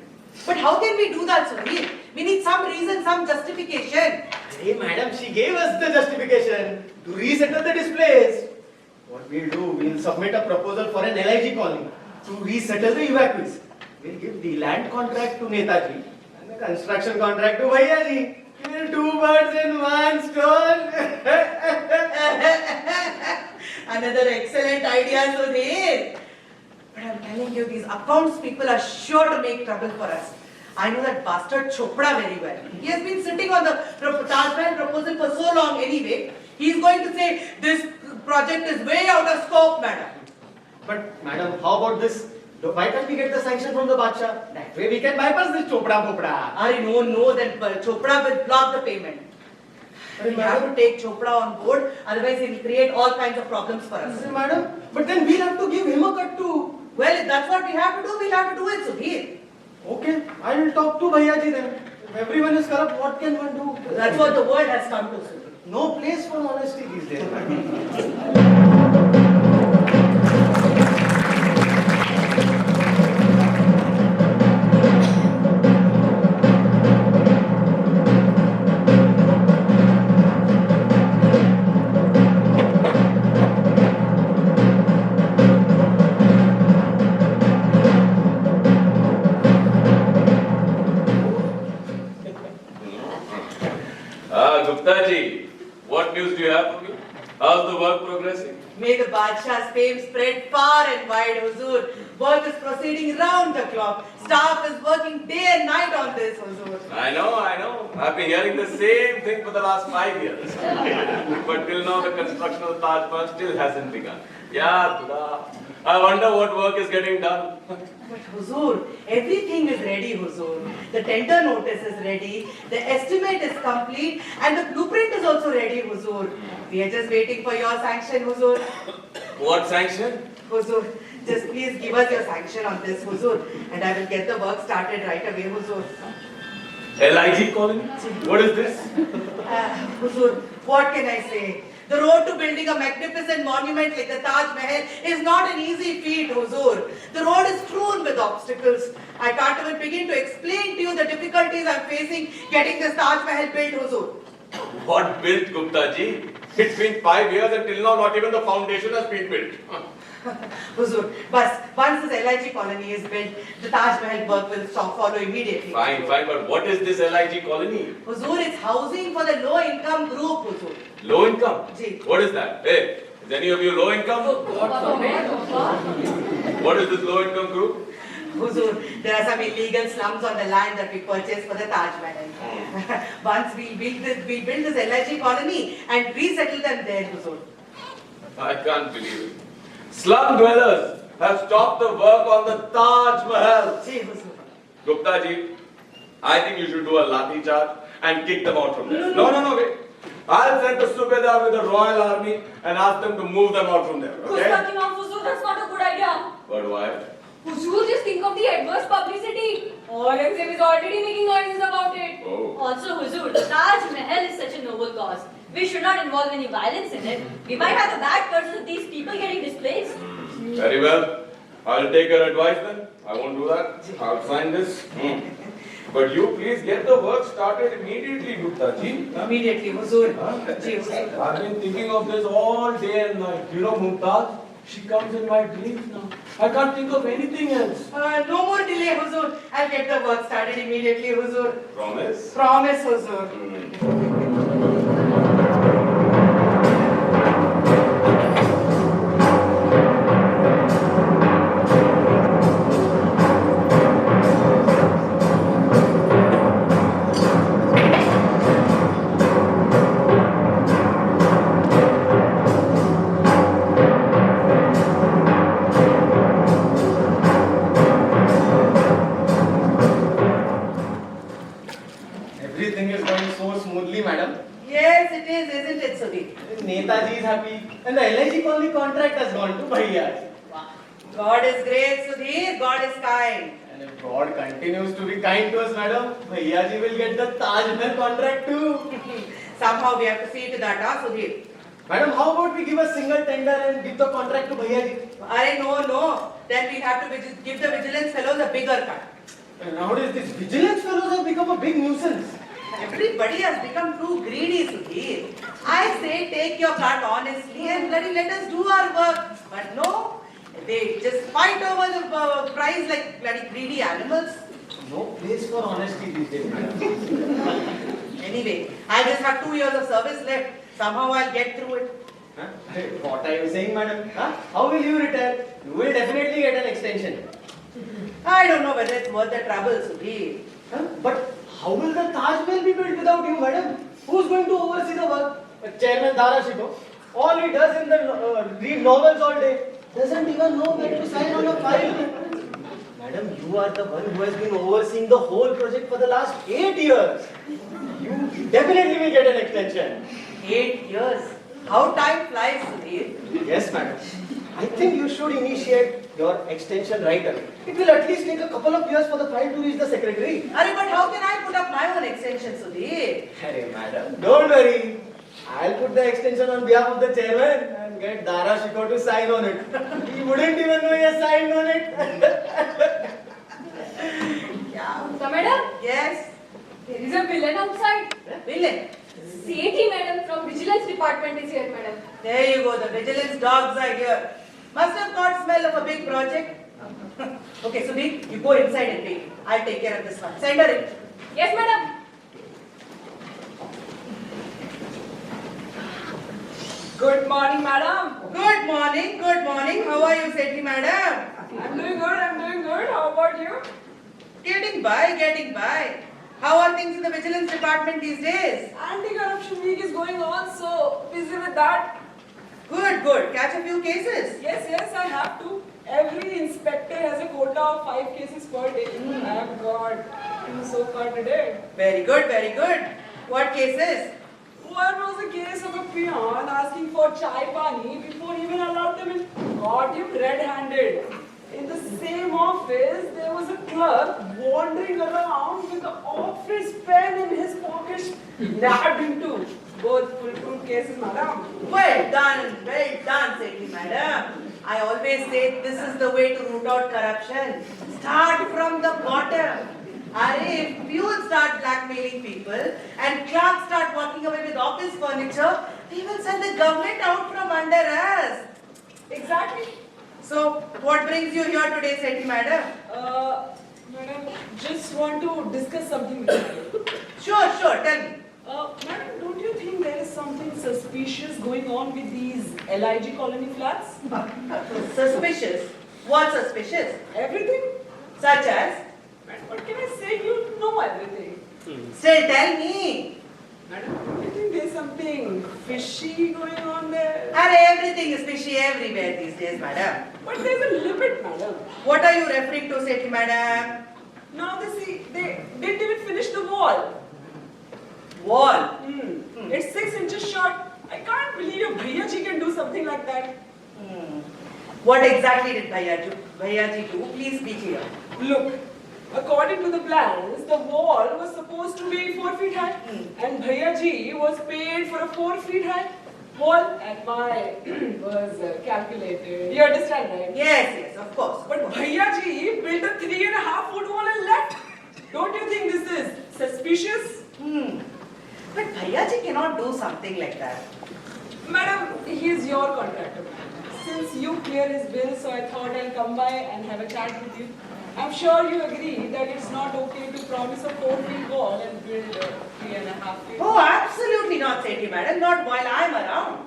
But how can we do that, Sudhir? We need some reason, some justification. Hey, madam, she gave us the justification to resettle the displays. What we'll do, we'll submit a proposal for an LIG colony to resettle the evacuees. We'll give the land contract to Netaji and the construction contract to Bhayaji. We'll 2 birds in 1 stone. Another excellent idea, Sudhir. But I'm telling you, these accounts people are sure to make trouble for us. I know that bastard Chopra very well. He has been sitting on the Taj Mahal proposal for so long anyway. He's going to say this project is way out of scope, madam. But madam, how about this? Why can't we get the sanction from the Badshah? That way we can bypass this Chopra Popra. No, then Chopra will block the payment. We have to take Chopra on board, otherwise he will create all kinds of problems for us. Madam, but then we'll have to give him a cut too. Well, if that's what we have to do, we'll have to do it, Sudhir. Okay, I will talk to Bhaiyaji then. If everyone is corrupt, what can one do? That's what the world has come to, Sudhir. No place for honesty these days. Gupta ji, what news do you have for me? How's the work progressing? May the Badshah's fame spread far and wide, Huzur. Work is proceeding round the clock. Staff is working day and night on this, Huzur. I know. I've been hearing the same thing for the last 5 years. But till now, the construction of the Taj Mahal still hasn't begun. Yeah, Khuda. I wonder what work is getting done. But Huzur, everything is ready, Huzur. The tender notice is ready, the estimate is complete, and the blueprint is also ready, Huzur. We are just waiting for your sanction, Huzur. What sanction? Huzur, just please give us your sanction on this, Huzur, and I will get the work started right away, Huzur. LIG colony? What is this? Huzur, what can I say? The road to building a magnificent monument like the Taj Mahal is not an easy feat, Huzur. The road is strewn with obstacles. I can't even begin to explain to you the difficulties I'm facing getting this Taj Mahal built, Huzur. What built, Gupta ji? It's been 5 years and till now not even the foundation has been built. Huzur, but once this LIG colony is built, the Taj Mahal work will follow immediately. Fine, but what is this LIG colony? Huzur, it's housing for the low-income group, Huzur. Low income? Ji. What is that? Hey, is any of you low income? What is this low income group? Huzur, there are some illegal slums on the land that we purchased for the Taj Mahal. Once we build this LIG colony and resettle them there, Huzur. I can't believe it. Slum dwellers have stopped the work on the Taj Mahal. Ji, Huzur. Gupta ji, I think you should do a lathi charge and kick them out from there. No, wait. I'll send the Subedar with the Royal Army and ask them to move them out from there. Who's Okay? talking of Huzur? That's not a good idea. But why? Huzur, just think of the adverse publicity. Aurangzeb is already making noises about it. Oh. Also, Huzur, the Taj Mahal is such a noble cause. We should not involve any violence in it. We might have the bad curses of these people getting displaced. Very well. I'll take your advice then. I won't do that. I'll sign this. But you please get the work started immediately, Gupta ji. Immediately, Huzur. Ji, Huzur. I've been thinking of this all day and night. You know, Mumtaz, she comes in my dreams now. I can't think of anything else. No more delay, Huzur. I'll get the work started immediately, Huzur. Promise? Promise, Huzur. Everything is going so smoothly, madam. Yes, it is, isn't it, Sudhir? Netaji is happy and the LIG colony contract has gone to Bhaiyaji. God is great, Sudhir. God is kind. And if God continues to be kind to us, madam, Bhaiyaji will get the Taj Mahal contract too. Somehow we have to see to that, huh, Sudhir? Madam, how about we give a single tender and give the contract to Bhaiyaji? No. Then we have to give the vigilance fellows a bigger cut. And nowadays, these vigilance fellows have become a big nuisance. Everybody has become too greedy, Sudhir. I say take your cut honestly and let us do our work. But no, they just fight over the price like bloody greedy animals. No place for honesty these days, madam. Anyway, I just have 2 years of service left. Somehow I'll get through it. Huh? What are you saying, madam? Huh? How will you retire? You will definitely get an extension. I don't know whether it's worth the trouble, Sudhir. But how will the Taj Mahal be built without you, madam? Who's going to oversee the work? Chairman Dara Shikoh. All he does in the read novels all day. Doesn't even know when to sign on a file. Madam, you are the one who has been overseeing the whole project for the last 8 years. You definitely will get an extension. 8 years. How time flies, Sudhir. Yes, madam. I think you should initiate your extension right away. It will at least take a couple of years for the file to reach the secretary. Arey, but how can I put up my own extension, Sudhir? Hey, madam, don't worry. I'll put the extension on behalf of the chairman and get Dara Shikoh to sign on it. He wouldn't even know he has signed on it. Yeah. Gupta madam, Yes. there is a villain outside. Villain. CAT madam from Vigilance Department is here, madam. There you go. The vigilance dogs are here. Must have got smell of a big project. Okay, Sudhir, you go inside and wait. I'll take care of this one. Send her in. Yes, madam. Good morning, madam. Good morning. Good morning. How are you, Sethi madam? I'm doing good. I'm doing good. How about you? Getting by, getting by. How are things in the vigilance department these days? Anti-corruption week is going on, so busy with that. Good, good. Catch a few cases. Yes, I have to. Every inspector has a quota of 5 cases per day. I have got 2 so far today. Very good, very good. What cases? One was a case of a peon asking for chai pani before even allowed them in. Got him red-handed. In the same office, there was a clerk wandering around with the office pen in his pocket, nabbed into. Both foolproof cases, madam. Well done, Sethi madam. I always say this is the way to root out corruption. Start from the bottom. If peons start blackmailing people and clerks start walking away with office furniture, we will send the government out from under us. Exactly. So, what brings you here today, Sethi madam? Madam, just want to discuss something with you. Sure, tell me. Madam, don't you think there is something suspicious going on with these LIG colony flats? Suspicious? What suspicious? Everything? Such as? Madam, what can I say? You know everything. Still tell me. Madam, don't you think there's something fishy going on there? Everything is fishy everywhere these days, madam. But there's a limit, madam. What are you referring to, Sethi madam? Now they didn't even finish the wall. Wall. It's 6 inches short. I can't believe your Bhaiya ji can do something like that. What exactly did Bhaiya ji do? Please be clear. Look, according to the plans, the wall was supposed to be 4 feet high, and Bhaiya ji was paid for a 4 feet high wall, and my was calculated. You understand, right? Yes, of course. But Bhaiya ji built a 3.5 foot wall and left. Don't you think this is suspicious? But Bhaiya ji cannot do something like that. Madam, he is your contractor. Since you clear his bill, so I thought I'll come by and have a chat with you. I'm sure you agree that it's not okay to promise a 4 feet wall and build a 3.5 feet. Oh, absolutely not, Sethi madam. Not while I'm around.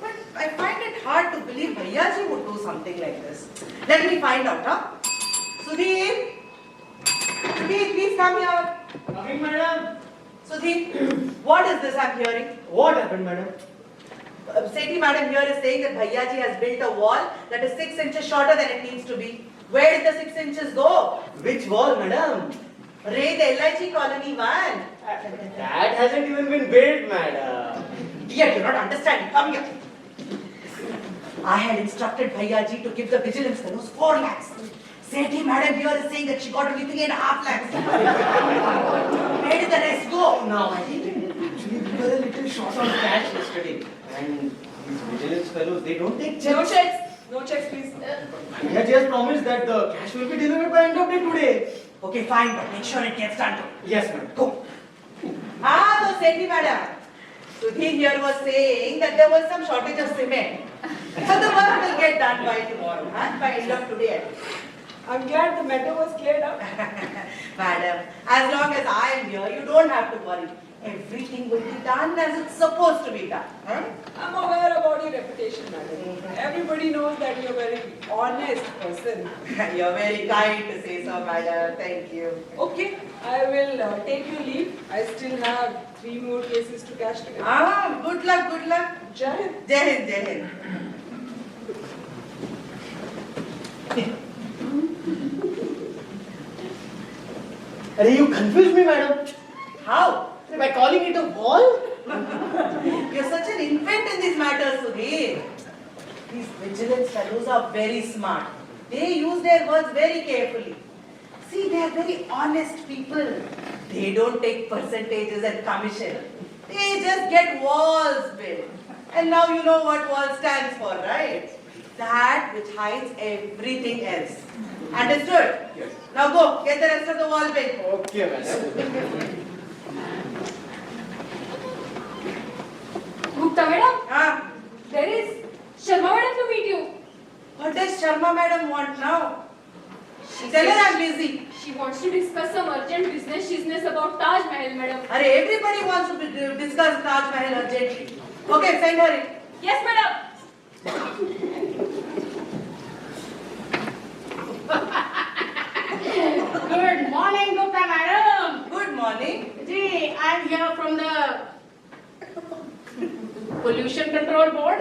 But I find it hard to believe Bhaiya ji would do something like this. Let me find out, huh? Sudhir, please come here. Coming, madam. Sudhir, what is this I'm hearing? What happened, madam? Sethi madam here is saying that Bhaiya ji has built a wall that is 6 inches shorter than it needs to be. Where did the 6 inches go? Which wall, madam? Ray, the LIG colony one. That hasn't even been built, madam. Dear, you're not understanding. Come here. I had instructed Bhaiya ji to give the vigilance fellows 4 lakhs. Sethi madam here is saying that she got only 3.5 lakhs. Where did the rest go? Now, I think actually we were a little short on cash yesterday. And these vigilance fellows, they don't take No checks. checks. No checks, please. He has just promised that the cash will be delivered by end of day today. Okay, fine, but make sure it gets done too. Yes, madam. Go. So Sethi madam, Sudhir here was saying that there was some shortage of cement. So the work will get done by tomorrow, by end of today. I'm glad the matter was cleared up. Madam, as long as I am here, you don't have to worry. Everything will be done as it's supposed to be done. I'm aware about your reputation, madam. Everybody knows that you're a very honest person. You're very kind to say so, madam. Thank you. Okay, I will take your leave. I still have 3 more cases to cash together. Ah, good luck, good luck. Jai Hind. Jai Hind, Jai Hind. Arey, you confused me, madam. How? By calling it a wall? You're such an infant in these matters, Sudhir. These vigilance fellows are very smart. They use their words very carefully. See, they are very honest people. They don't take percentages and commission. They just get walls built. And now you know what wall stands for, right? That which hides everything else. Understood? Yes. Now go, get the rest of the wall built. Okay, madam. Gupta madam, Ah, there is Sharma madam to meet you. what does Sharma madam want now? Tell her I'm busy. She wants to discuss some urgent business about Taj Mahal, madam. Arey, everybody wants to discuss Taj Mahal urgently. Okay, send her in. Yes, madam. Good morning, Gupta madam. Good morning. Gee, I'm here from the Pollution Control Board.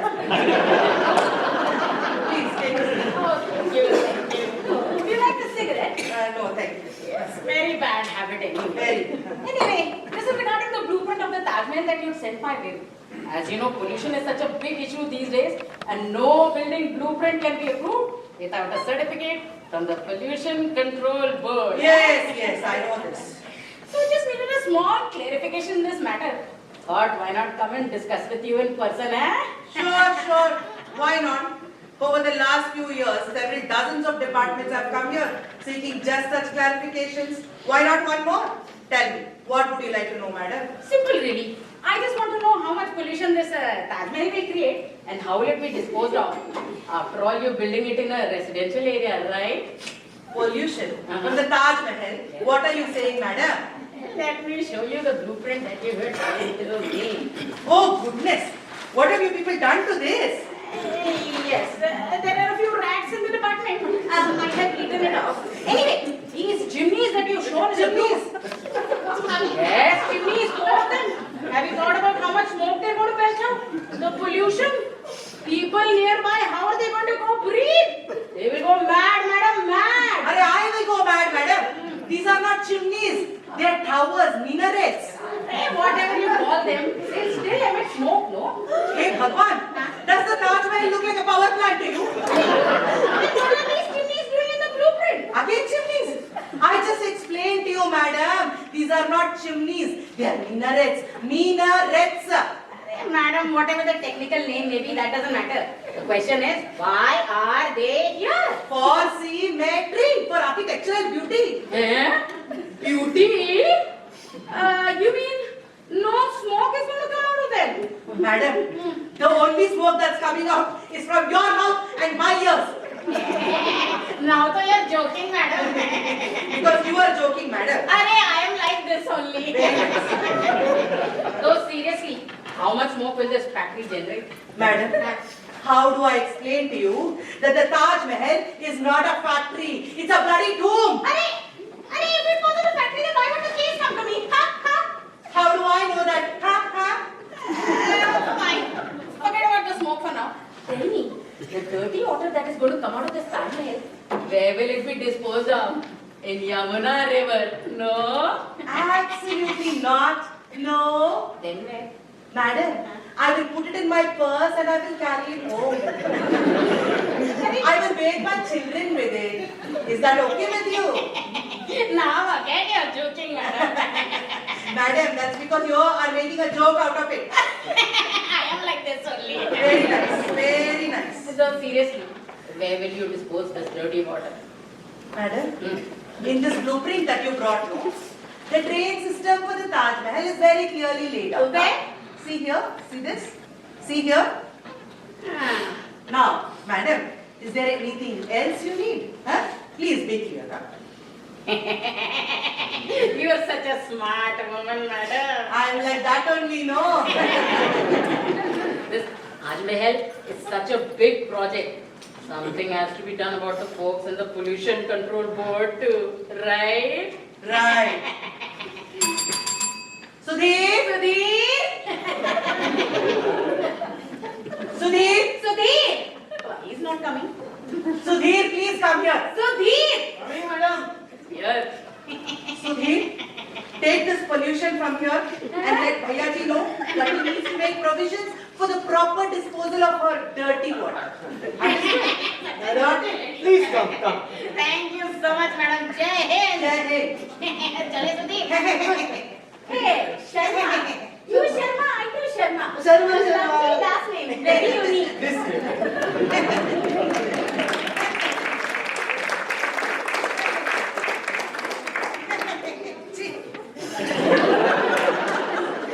Please take a seat. Oh, thank you, thank you. Would you like a cigarette? No, thank you. Yes, very bad habit anyway. Very. Anyway, this is regarding the blueprint of the Taj Mahal that you sent my way. As you know, pollution is such a big issue these days, and no building blueprint can be approved without a certificate from the Pollution Control Board. Yes, yes, I know this. So just needed a small clarification in this matter. Thought why not come and discuss with you in person, eh? Sure. Why not? Over the last few years, several dozens of departments have come here seeking just such clarifications. Why not one more? Tell me, what would you like to know, madam? Simple really. I just want to know how much pollution this Taj Mahal will create and how will it be disposed of. After all, you're building it in a residential area, right? Pollution from the Taj Mahal. What are you saying, madam? Let me show you the blueprint that you were telling to me. Oh, goodness. What have you people done to this? Yes, there are a few rats in the department. I have eaten it off. Anyway, these chimneys that you've shown in the blue. Yes, chimneys, four of them. Have you thought about how much smoke they're going to belch out? The pollution? People nearby, how are they going to go breathe? They will go mad, madam, mad. I will go mad, madam. These are not chimneys. They are towers, minarets. Hey, whatever you call them, they still emit smoke, no? Hey, Bhagwan, does the Taj Mahal look like a power plant to you? Then what are these chimneys doing in the blueprint? Again chimneys? I just explained to you, madam. These are not chimneys. They are minarets. Minarets. Madam, whatever the technical name may be, that doesn't matter. The question is, why are they here? For symmetry, for architectural beauty. Eh? Beauty? You mean no smoke is going to come out of them? Madam, the only smoke that's coming out is from your mouth and my ears. Now so you're joking, madam. Because you are joking, madam. I am like this only. Though seriously, how much smoke will this factory generate? Madam, how do I explain to you that the Taj Mahal is not a factory? It's a bloody tomb. If it wasn't a factory, then why would the case come to me? How do I know that? Fine. Forget about the smoke for now. Tell me, the dirty water that is going to come out of this Taj Mahal, where will it be disposed of? In Yamuna River? No? Absolutely not. No. Then where? Madam, I will put it in my purse and I will carry it home. I will bathe my children with it. Is that okay with you? Now again you're joking, madam. Madam, that's because you are making a joke out of it. I am like this only. Very nice, very nice. So seriously, where will you dispose this dirty water? Madam, in this blueprint that you brought me, the drain system for the Taj Mahal is very clearly laid out. Okay. See here, see this? See here? Now, madam, is there anything else you need? Huh? Please be clear. Huh? You are such a smart woman, madam. I'm like that only, no? This Taj Mahal is such a big project. Something has to be done about the folks in the Pollution Control Board too, right? Right. Sudhir! Sudhir! Sudhir! He's not coming. Sudhir, please come here. Sudhir! Coming, madam. Here. Sudhir, take this pollution from here and let Bhayaji know that he needs to make provisions for the proper disposal of her dirty water. Understood? Please come. Thank you so much, madam. Jai Hind. Jai Hind. Chale, Sudhir. Hey, Sharma. You Sharma, I do Sharma. Sharma. Lovely last name. Very unique. This way.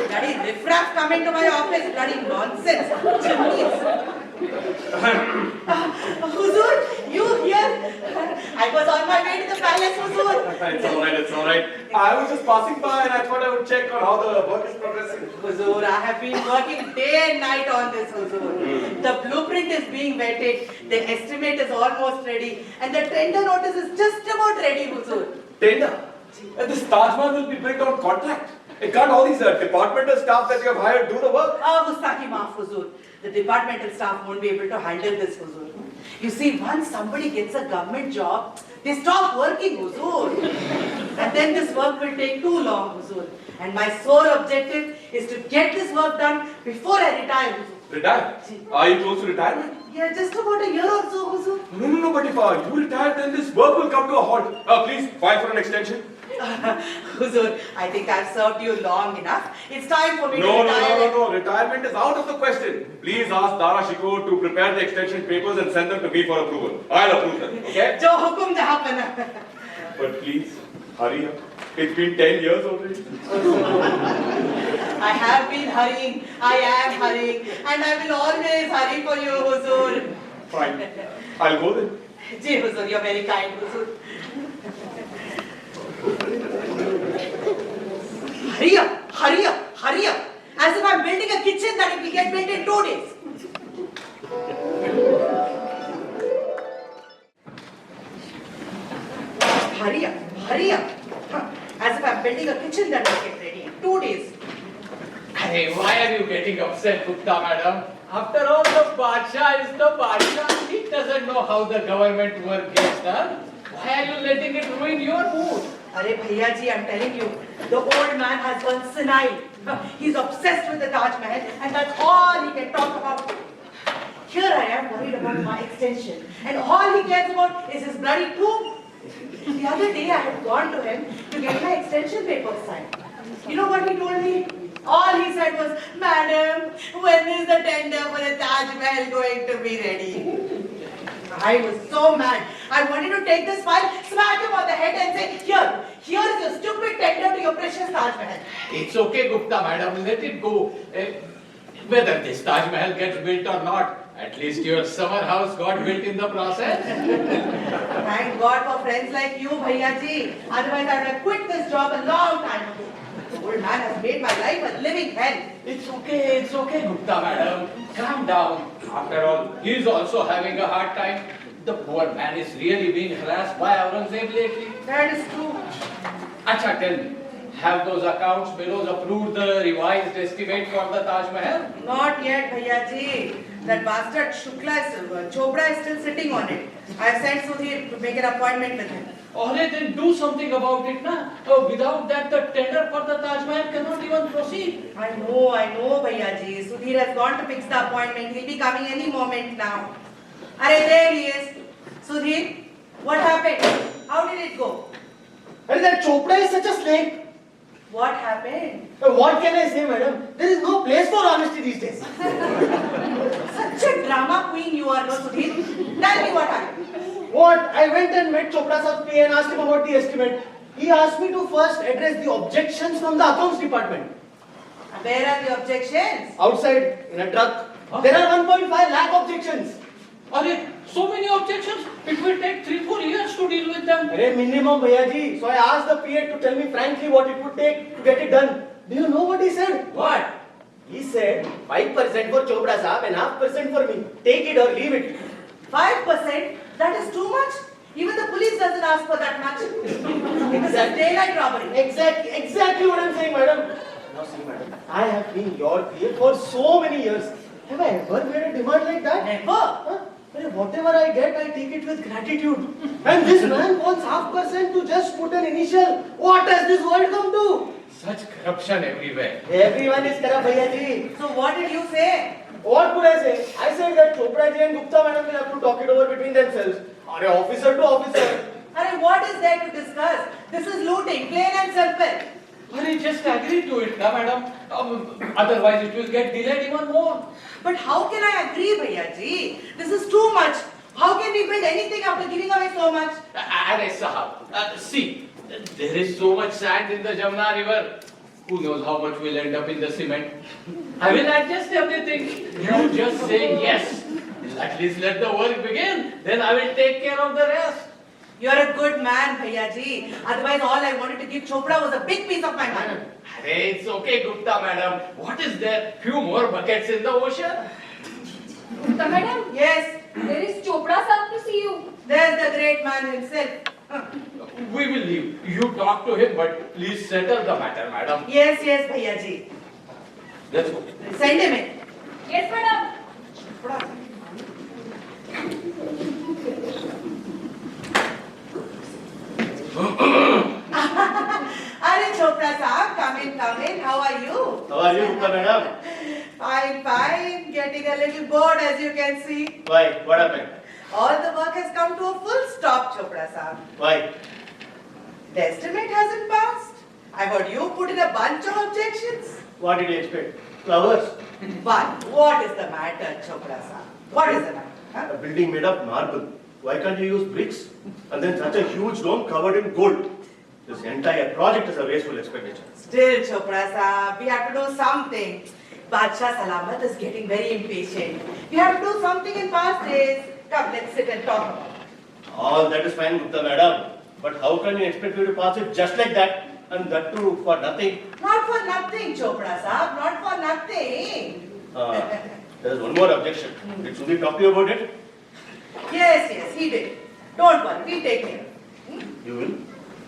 Bloody riffraff coming to my office, bloody nonsense. Chimneys. Huzur, you here? I was on my way to the palace, Huzur. It's all right. I was just passing by and I thought I would check on how the work is progressing. Huzur, I have been working day and night on this, Huzur. The blueprint is being vetted, the estimate is almost ready, and the tender notice is just about ready, Huzur. Tender? And this Taj Mahal will be built on contract. Can't all these departmental staff that you have hired do the work? Mustaki Maaf, Huzur. The departmental staff won't be able to handle this, Huzur. You see, once somebody gets a government job, they stop working, Huzur. And then this work will take too long, Huzur. And my sole objective is to get this work done before I retire, Huzur. Retire? Are you close to retirement? Yeah, just about a year or so, Huzur. No, but if you retire, then this work will come to a halt. Please, file for an extension. Huzur, I think I've served you long enough. It's time for me to retire. No. Retirement is out of the question. Please ask Dara Shikoh to prepare the extension papers and send them to me for approval. I'll approve them, okay? Jo hukum jahapana. But please, hurry up. It's been 10 years already. I have been hurrying, I am hurrying, and I will always hurry for you, Huzur. Fine. I'll go then. Ji, Huzur, you're very kind, Huzur. Hurry up. As if I'm building a kitchen that will get built in 2 days. Hurry up. As if I'm building a kitchen that will get ready in 2 days. Hey, why are you getting upset, Gupta madam? After all, the Badshah is the Badshah. He doesn't know how the government work gets done. Why are you letting it ruin your mood? Arey Bhaiya ji, I'm telling you, the old man has gone senile. He's obsessed with the Taj Mahal and that's all he can talk about. Here I am worried about my extension and all he cares about is his bloody tomb. The other day I had gone to him to get my extension papers signed. You know what he told me? All he said was, Madam, when is the tender for the Taj Mahal going to be ready? I was so mad. I wanted to take this file, smack him on the head and say, here is your stupid tender to your precious Taj Mahal. It's okay, Gupta madam, let it go. Whether this Taj Mahal gets built or not, at least your summer house got built in the process. Thank God for friends like you, Bhaiya ji. Otherwise I would have quit this job a long time ago. The old man has made my life a living hell. It's okay, Gupta madam. Calm down. After all, he is also having a hard time. The poor man is really being harassed by Aurangzeb lately. That is true. Acha, tell me, have those accounts bureaus approved the revised estimate for the Taj Mahal? Not yet, Bhaiya ji. That bastard Chopra is still sitting on it. I have sent Sudhir to make an appointment with him. Alright, then do something about it, na. Without that, the tender for the Taj Mahal cannot even proceed. I know, Bhaiya ji. Sudhir has gone to fix the appointment. He'll be coming any moment now. Arey, there he is. Sudhir, what happened? How did it go? And that Chopra is such a snake. What happened? What can I say, madam? There is no place for honesty these days. Such a drama queen you are, no, Sudhir. Tell me what happened. What? I went and met Chopra Sahab and asked him about the estimate. He asked me to first address the objections from the accounts department. Where are the objections? Outside, in a truck. There are 1.5 lakh objections. Arey, so many objections, it will take 3-4 years to deal with them. Arey, minimum, Bhaiya ji. So I asked the PA to tell me frankly what it would take to get it done. Do you know what he said? What? He said 5% for Chopra Sahab and 0.5% for me. Take it or leave it. 5%? That is too much. Even the police doesn't ask for that much. It is a daylight robbery. Exactly what I'm saying, madam. Now see, madam, I have been your PA for so many years. Have I ever made a demand like that? Never. Huh? Well, whatever I get, I take it with gratitude. And this man wants 0.5% to just put an initial. What has this world come to? Such corruption everywhere. Everyone is corrupt, Bhaiya ji. So what did you say? What could I say? I said that Chopra ji and Gupta madam will have to talk it over between themselves. Are officer to officer. Arey, what is there to discuss? This is looting, plain and simple. Hurry, just agree to it, na, madam. Otherwise, it will get delayed even more. But how can I agree, Bhaiya ji? This is too much. How can we build anything after giving away so much? Arey Sahab, see, there is so much sand in the Jamna river. Who knows how much will end up in the cement? I will adjust everything. You just say yes. At least let the work begin. Then I will take care of the rest. You are a good man, Bhaiya ji. Otherwise, all I wanted to give Chopra was a big piece of my mind. Hey, it's okay, Gupta madam. What is there? Few more buckets in the ocean. Gupta madam, Yes, there is Chopra sir to see you. there's the great man himself. We will leave. You talk to him, but please settle the matter, madam. Yes, Bhaiya ji. Let's go. Send him in. Yes, madam. Arey Chopra Saab, come in. How are you? How are you, Gupta madam? Fine. Getting a little bored, as you can see. Why? What happened? All the work has come to a full stop, Chopra Saab. Why? The estimate hasn't passed. I heard you put in a bunch of objections. What did you expect? Flowers? But what is the matter, Chopra Saab? What is the matter? Huh? A building made of marble. Why can't you use bricks? And then such a huge dome covered in gold. This entire project is a wasteful expenditure. Still, Chopra Saab, we have to do something. Badshah Salamat is getting very impatient. We have to do something in past days. Come, let's sit and talk about it. All that is fine, Gupta madam. But how can you expect me to pass it just like that? And that too for nothing? Not for nothing, Chopra Saab, not for nothing. There is one more objection. Did Sudhir talk to you about it? Yes, he did. Don't worry, we take care. You will?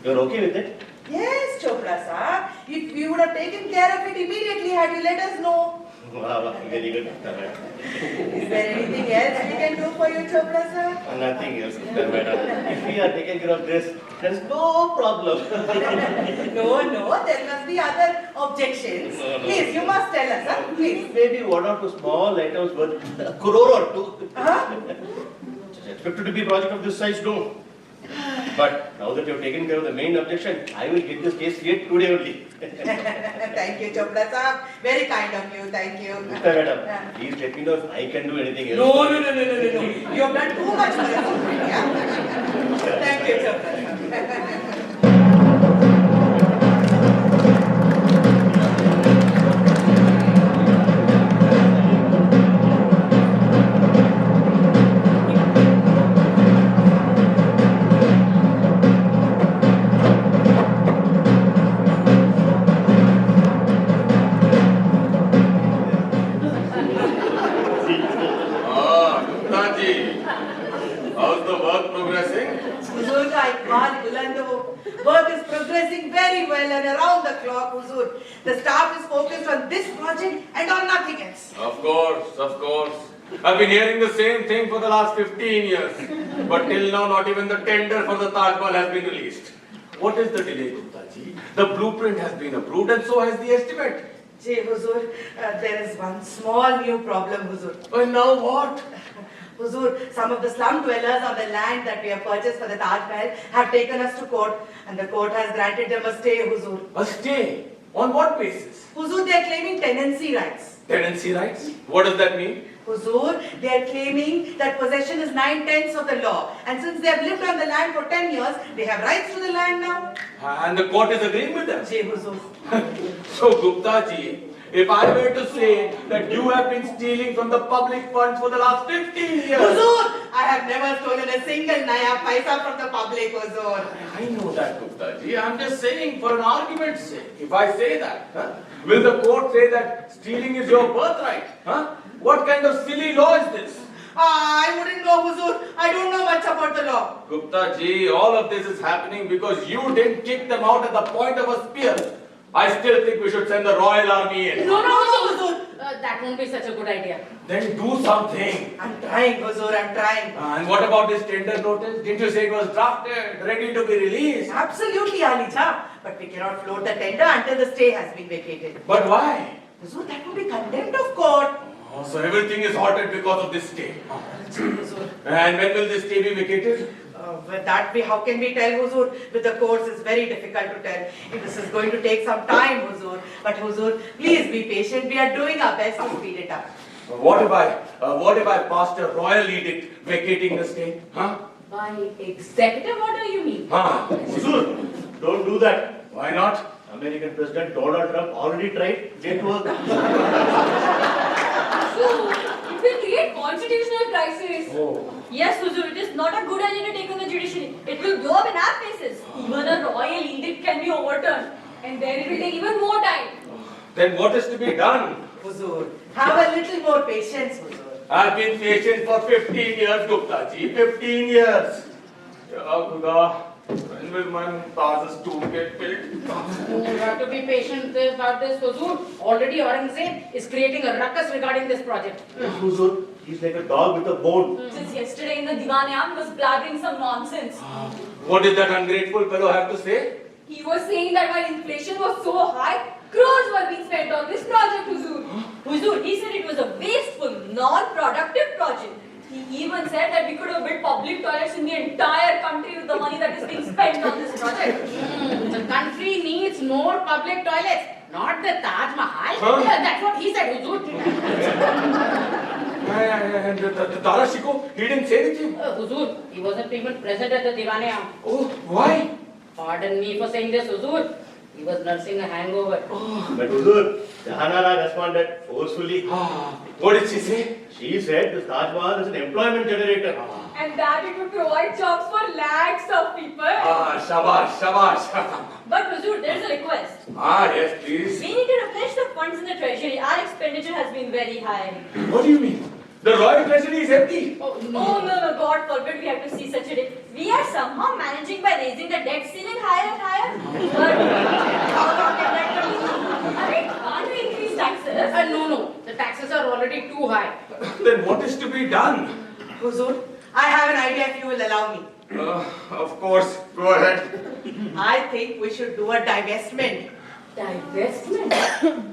You're okay with it? Yes, Chopra Saab. If we would have taken care of it immediately had you let us know. Wow, very good, Gupta madam. Is there anything else we can do for you, Chopra Saab? Nothing else, Gupta madam. If we are taking care of this, there's no problem. No, there must be other objections. No. Please, you must tell us, huh? Please. Maybe one or two small items worth a crore or two. Huh? Expected to be a project of this size, no. But now that you've taken care of the main objection, I will get this case cleared today only. Thank you, Chopra Saab. Very kind of you, thank you. Gupta madam, please let me know if I can do anything else. No. You have done too much for us already. Yeah? Thank you, Chopra Saab. Gupta ji, how's the work progressing? Huzur ka Iqbal Bulando. Work is progressing very well and around the clock, Huzur. The staff is focused on this project and on nothing else. Of course. I've been hearing the same thing for the last 15 years. But till now, not even the tender for the Taj Mahal has been released. What is the delay, Gupta ji? The blueprint has been approved and so has the estimate. Jay Huzur, there is one small new problem, Huzur. And now what? Huzur, some of the slum dwellers on the land that we have purchased for the Taj Mahal have taken us to court and the court has granted them a stay, Huzur. A stay? On what basis? Huzur, they are claiming tenancy rights. Tenancy rights? What does that mean? Huzur, they are claiming that possession is 9/10 of the law. And since they have lived on the land for 10 years, they have rights to the land now. And the court is agreeing with them. Jay Huzur. So Gupta ji, if I were to say that you have been stealing from the public funds for the last 15 years. Huzur, I have never stolen a single naya paisa from the public, Huzur. I know that, Gupta ji. I'm just saying for an argument's sake. If I say that, will the court say that stealing is your birthright? What kind of silly law is this? I wouldn't know, Huzur. I don't know much about the law. Gupta ji, all of this is happening because you didn't kick them out at the point of a spear. I still think we should send the Royal Army in. No, Huzur. That won't be such a good idea. Then do something. I'm trying, Huzur, I'm trying. And what about this tender notice? Didn't you say it was drafted, ready to be released? Absolutely, Alija. But we cannot float the tender until the stay has been vacated. But why? Huzur, that would be contempt of court. Oh, so everything is halted because of this stay. Huzur. And when will this stay be vacated? With that way, how can we tell, Huzur? With the courts, it's very difficult to tell. This is going to take some time, Huzur. But Huzur, please be patient. We are doing our best to speed it up. What if I passed a royal edict vacating the stay? Huh? By executive order, you mean? Huh? Huzur, don't do that. Why not? American President Donald Trump already tried. Didn't work. So, it will create constitutional crisis. Oh. Yes, Huzur, it is not a good idea to take on the judiciary. It will blow up in our faces. Even a royal edict can be overturned. And then it will take even more time. Then what is to be done? Huzur, have a little more patience, Huzur. I've been patient for 15 years, Gupta ji. 15 years. Ya Khuda, when will my Mumtaz's tomb get built? You have to be patient about this, Huzur. Already Aurangzeb is creating a ruckus regarding this project. Huzur, he's like a dog with a bone. Since yesterday in the Diwan he was blabbering some nonsense. What did that ungrateful fellow have to say? He was saying that while inflation was so high, crores were being spent on this project, Huzur. Huzur, he said it was a wasteful, non-productive project. He even said that we could have built public toilets in the entire country with the money that is being spent on this project. The country needs more public toilets, not the Taj Mahal. Huh? Yeah, that's what he said, Huzur. And the Tara Shiko, he didn't say anything. Huzur, he wasn't even present at the Diwan-e-Aam. Oh, why? Pardon me for saying this, Huzur. He was nursing a hangover. But Huzur, Jahanara responded forcefully. What did she say? She said the Taj Mahal is an employment generator. And that it would provide jobs for lakhs of people. Shabash, shabash. But Huzur, there is a request. Yes, please. We need to replenish the funds in the treasury. Our expenditure has been very high. What do you mean? The royal treasury is empty. Oh no, God forbid we have to see such a day. We are somehow managing by raising the debt ceiling higher and higher. But how about the debt ceiling? I mean, can't we increase taxes? No. The taxes are already too high. Then what is to be done? Huzur, I have an idea if you will allow me. Of course, go ahead. I think we should do a divestment. Divestment?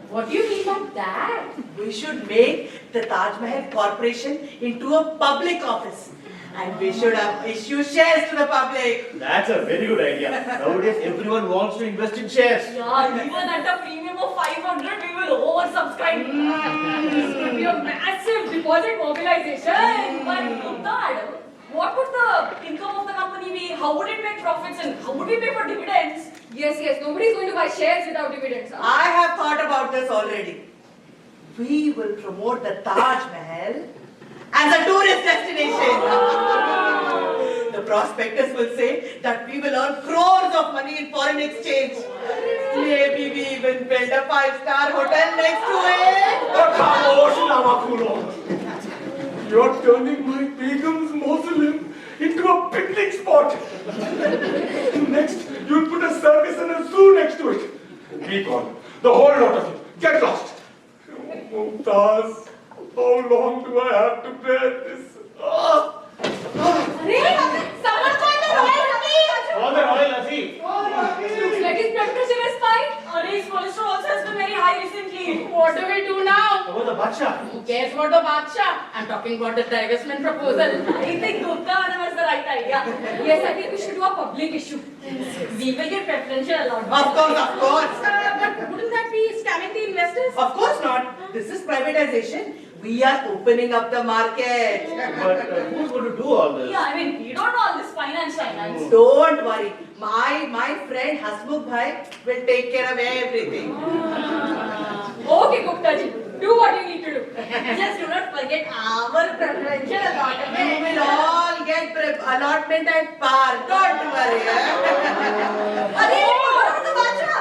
What do you mean by that? We should make the Taj Mahal Corporation into a public office. And we should issue shares to the public. That's a very good idea. Nowadays, everyone wants to invest in shares. Yeah, even at a premium of 500, we will oversubscribe. This could be a massive deposit mobilization. But Gupta, what would the income of the company be? How would it make profits and how would we pay for dividends? Yes, nobody is going to buy shares without dividends. I have thought about this already. We will promote the Taj Mahal as a tourist destination. The prospectus will say that we will earn crores of money in foreign exchange. Maybe we even build a 5-star hotel next to it. You're turning my Begum's mausoleum into a picnic spot. Next, you'll put a circus and a zoo next to it. Be gone. The whole lot of you. Get lost. Mumtaz, how long do I have to bear this? Someone call the royal Hafiz! Call the Royal Hafiz. Looks like his blood pressure is fine. His cholesterol also has been very high recently. What do we do now? About the Badsha. Who cares about the Badshah? I'm talking about the divestment proposal. I think Gupta madam has the right idea. Yes, I think we should do a public issue. We will get preferential allotment. Of course. But wouldn't that be scamming the investors? Of course not. This is privatization. We are opening up the market. But who's going to do all this? Yeah, I mean, you don't know all this finance. Don't worry. My friend Hasmukh Bhai will take care of everything. Okay, Gupta ji, do what you need to do. Just do not forget our preferential allotment. We will all get allotment at par. Don't worry. Eh? What about the Bacha?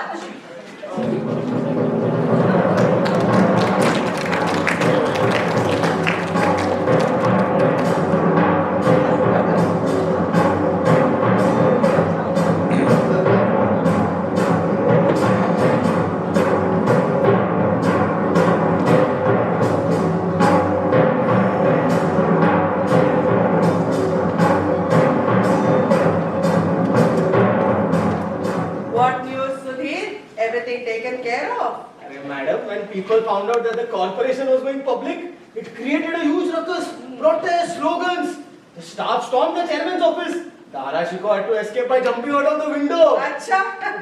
when people found out that the corporation was going public, it created a huge ruckus, protests, slogans. The staff stormed the chairman's office. The Arashiko had to escape by jumping out of the window. Acha.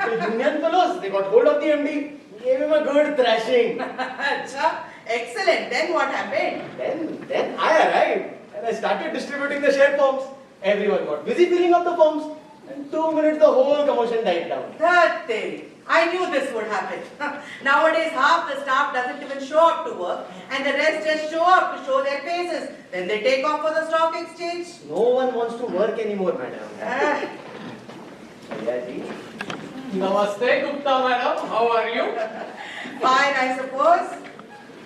The union fellows, they got hold of the MD, gave him a good thrashing. Acha. Excellent. Then what happened? Then I arrived and I started distributing the share forms. Everyone got busy filling up the forms. In 2 minutes, the whole commotion died down. That thing. I knew this would happen. Nowadays, half the staff doesn't even show up to work, and the rest just show up to show their faces. Then they take off for the stock exchange. No one wants to work anymore, madam. Bhaiya Namaste, Gupta madam. How are you? Fine, I suppose.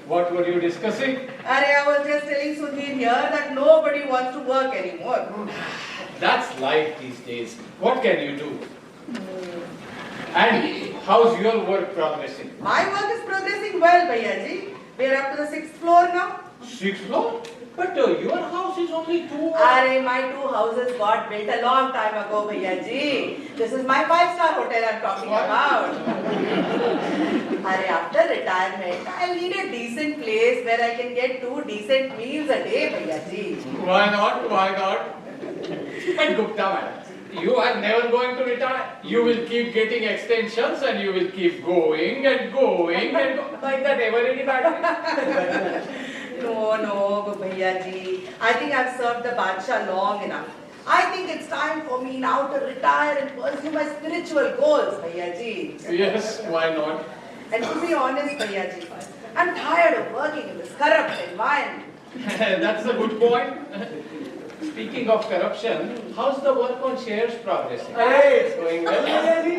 What were you discussing? I was just telling Sudhir here that nobody wants to work anymore. That's life these days. What can you do? And how's your work progressing? My work is progressing well, Bhaiyaji. We are up to the 6th floor now. 6th floor? But your house is only 2. My 2 houses got built a long time ago, Bhaiyaji. This is my 5-star hotel I'm talking about. After retirement, I'll need a decent place where I can get 2 decent meals a day, Bhaiyaji. Why not? Why not? But Gupta madam, you are never going to retire. You will keep getting extensions and you will keep going and going and like that ever-ready battery. No, Bhaiyaji. I think I've served the Badshah long enough. I think it's time for me now to retire and pursue my spiritual goals, Bhaiyaji. Yes, why not? And to be honest, Bhaiyaji, I'm tired of working in this corrupt environment. That's a good point. Speaking of corruption, how's the work on shares progressing? Hey, it's going well, Bhaiyaji.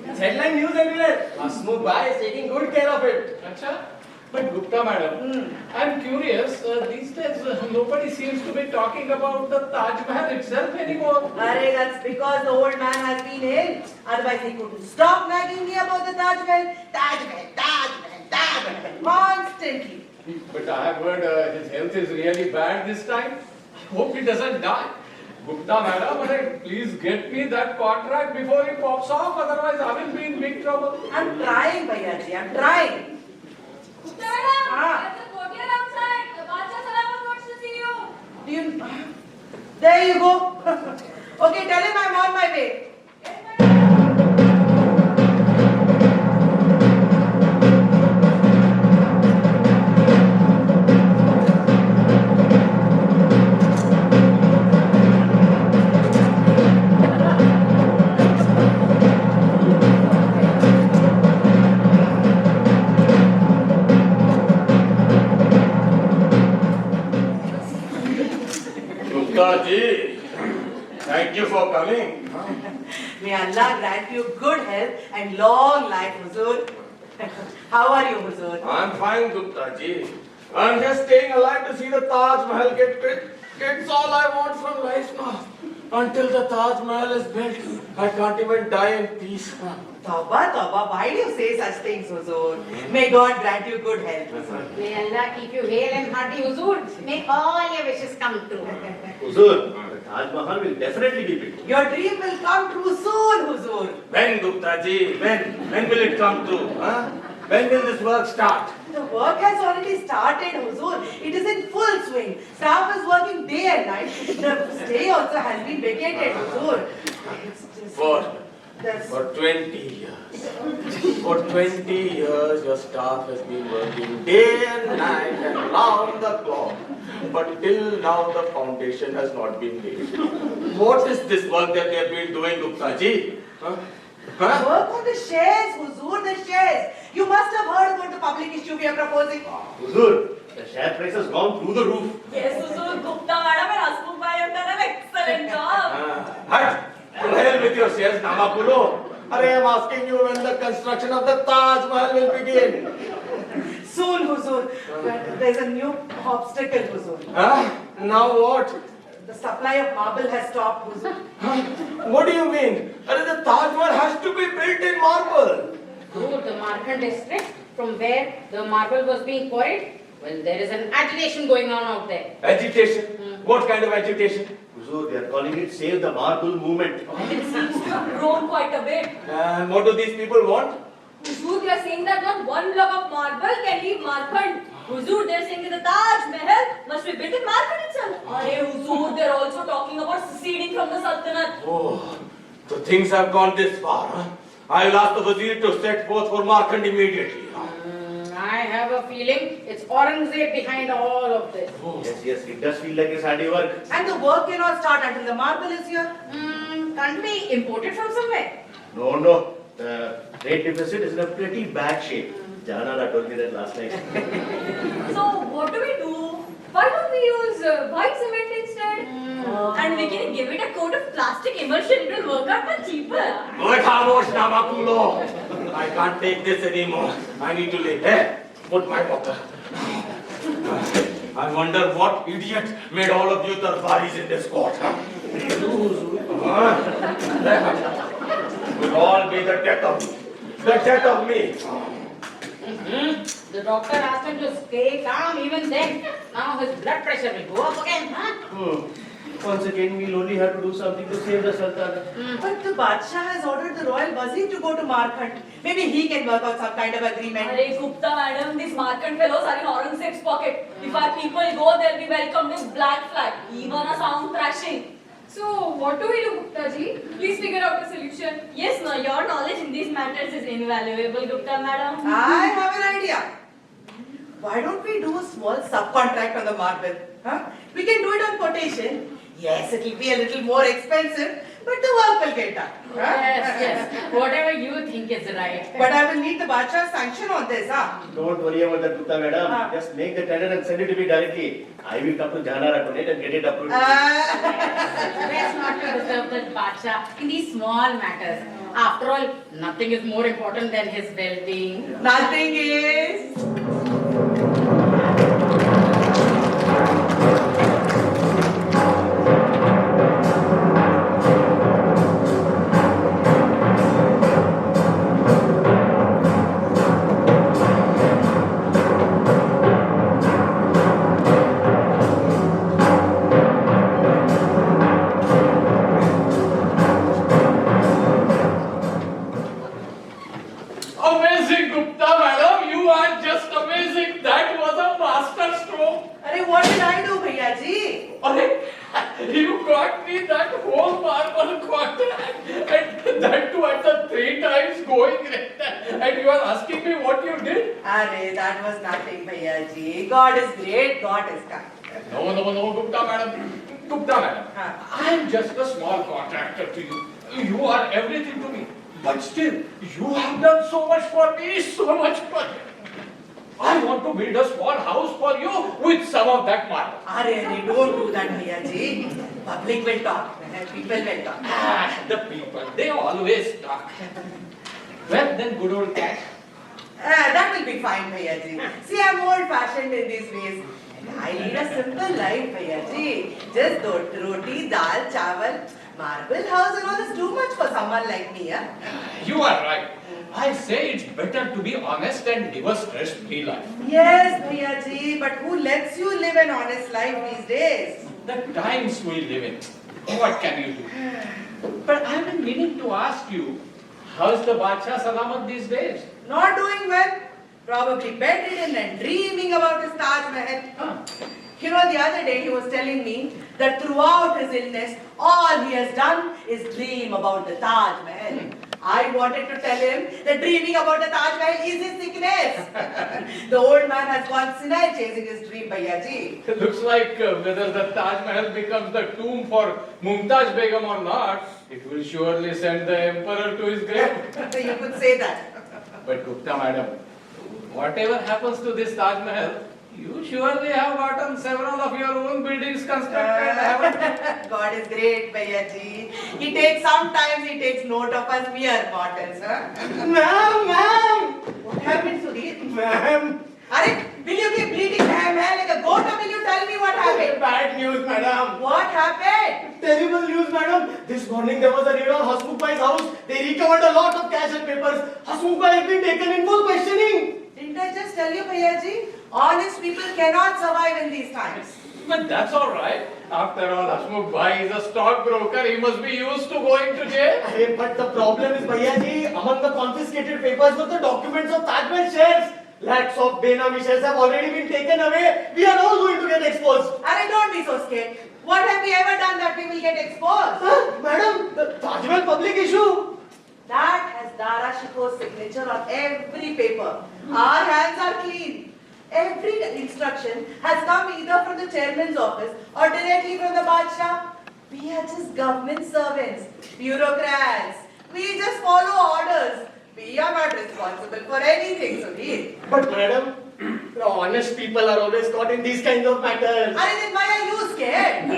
It's headline news everywhere. Hasmukh Bhai is taking good care of it. Acha? But Gupta madam, I'm curious, these days nobody seems to be talking about the Taj Mahal itself anymore. That's because the old man has been ill. Otherwise he couldn't stop nagging me about the Taj Mahal. Taj Mahal, constantly. But I have heard his health is really bad this time. I hope he doesn't die. Gupta madam, please get me that contract before he pops off, otherwise I will be in big trouble. I'm trying, Bhaiyaji, I'm trying. Gupta madam, there's a courtier outside. The Badshah Salamat wants to see you. There you go. Okay, tell him I'm on my way. Gupta ji, thank you for coming. May Allah grant you good health and long life, Huzur. How are you, Huzur? I'm fine, Gupta ji. I'm just staying alive to see the Taj Mahal get built. It's all I want from life now. Until the Taj Mahal is built, I can't even die in peace. Tawbah, why do you say such things, Huzur? May God grant you good health, Huzur. May Allah keep you hale and hearty, Huzur. May all your wishes come true. Huzur, the Taj Mahal will definitely be built. Your dream will come true soon, Huzur. When, Gupta ji? When will it come true? Huh? When will this work start? The work has already started, Huzur. It is in full swing. Staff is working day and night. The stay also has been vacated, Huzur. For 20 years. For 20 years, your staff has been working day and night and round the clock. But till now, the foundation has not been laid. What is this work that they have been doing, Gupta ji? Huh? Work on the shares, Huzur, the shares. You must have heard about the public issue we are proposing. Huzur, the share price has gone through the roof. Yes, Huzur, Gupta madam and Hasmukh bhai have done an excellent job. Hut! To hell with your shares, Namapulo. I'm asking you when the construction of the Taj Mahal will begin. Soon, Huzur. But there's a new obstacle, Huzur. Now what? The supply of marble has stopped, Huzur. What do you mean? The Taj Mahal has to be built in marble. Through the Markand district, from where the marble was being quarried, well, there is an agitation going on out there. Agitation? What kind of agitation? Huzur, they are calling it Save the Marble Movement. And it seems to have grown quite a bit. And what do these people want? Huzur, they are saying that not one block of marble can leave Markand. Huzur, they are saying that the Taj Mahal must be built in Markand itself. Arey Huzur, they are also talking about seceding from the Sultanate. Oh, so things have gone this far. Huh? I will ask the Wazir to set forth for Markand immediately. I have a feeling it's Aurangzeb behind all of this. Yes, it does feel like his handiwork. And the work cannot start until the marble is here. Can't be imported from somewhere. No. The trade deficit is in a pretty bad shape. Janara told me that last night. So what do we do? Why don't we use white cement instead? And we can give it a coat of plastic emulsion. It will work out much cheaper. Oi, khamosh, Namakulo. I can't take this anymore. I need to leave. Hey, put my water. I wonder what idiot made all of you Darbaris in this court. Will all be the death of me. The death of me. The doctor asked him to stay calm even then. Now his blood pressure will go up again, huh? Once again, we'll only have to do something to save the Sultan. But the Badshah has ordered the royal Wazir to go to Markand. Maybe he can work out some kind of agreement. Arey Gupta madam, these Markand fellows are in Aurangzeb's pocket. If our people go, they'll be welcomed with black flag, even a sound thrashing. So what do we do, Gupta ji? Please figure out a solution. Yes, no, your knowledge in these matters is invaluable, Gupta madam. I have an idea. Why don't we do a small subcontract on the marble? Huh? We can do it on quotation. Yes, it will be a little more expensive, but the work will get done. Huh? Yes. Whatever you think is right. But I will need the Badshah's sanction on this, huh? Don't worry about that, Gupta madam. Just make the tender and send it to me directly. I will come to Janara tonight and get it approved. Best not to disturb the Badshah in these small matters. After all, nothing is more important than his well-being. Nothing is. Amazing, Gupta madam. You are just amazing. That was a master stroke. Arey, what did I do, Bhaiya ji? Arey, you got me that whole marble contract, and that too at the 3 times going rate. And you are asking me what you did? Arey, that was nothing, Bhaiya ji. God is great, God is kind. No, Gupta madam. Gupta madam, I am just a small contractor to you. You are everything to me. But still, you have done so much for me, so much for you. I want to build a small house for you with some of that marble. Arey, don't do that, Bhaiya ji. Public will talk. People will talk. The people, they always talk. Well, then good old cash. That will be fine, Bhaiya ji. See, I'm old-fashioned in these ways. I lead a simple life, Bhaiya ji. Just roti, dal, chawal. Marble house and all is too much for someone like me, huh? You are right. I say it's better to be honest and live a stress-free life. Yes, Bhaiya ji, but who lets you live an honest life these days? The times we live in, what can you do? But I've been meaning to ask you, how's the Badshah Salamat these days? Not doing well. Probably bedridden and dreaming about his Taj Mahal. You know, the other day he was telling me that throughout his illness, all he has done is dream about the Taj Mahal. I wanted to tell him that dreaming about the Taj Mahal is his sickness. The old man has gone senile chasing his dream, Bhaiya ji. It looks like whether the Taj Mahal becomes the tomb for Mumtaz Begum or not, it will surely send the emperor to his grave. You could say that. But Gupta madam, whatever happens to this Taj Mahal, you surely have gotten several of your own buildings constructed, haven't you? God is great, Bhaiya ji. Sometimes he takes note of us mere mortals, huh? Ma'am! What happened, Sudhir? Ma'am! Arey, will you keep bleating ma'am like a goat or will you tell me what happened? Bad news, madam. What happened? Terrible news, madam. This morning there was a raid on Hasmukh Bhai's house. They recovered a lot of cash and papers. Hasmukh Bhai has been taken in for questioning. Didn't I just tell you, Bhaiya ji? Honest people cannot survive in these times. But that's all right. After all, Hasmukh Bhai is a stockbroker. He must be used to going to jail. Hey, but the problem is, Bhaiya ji, among the confiscated papers were the documents of Taj Mahal shares. Lakhs of Benami shares have already been taken away. We are all going to get exposed. Arey, don't be so scared. What have we ever done that we will get exposed? Madam, the Taj Mahal public issue. That has Dara Shikoh's signature on every paper. Our hands are clean. Every instruction has come either from the chairman's office or directly from the Badshah. We are just government servants, bureaucrats. We just follow orders. We are not responsible for anything, Sudhir. But madam, the honest people are always caught in these kinds of matters. Arey, then why are you scared?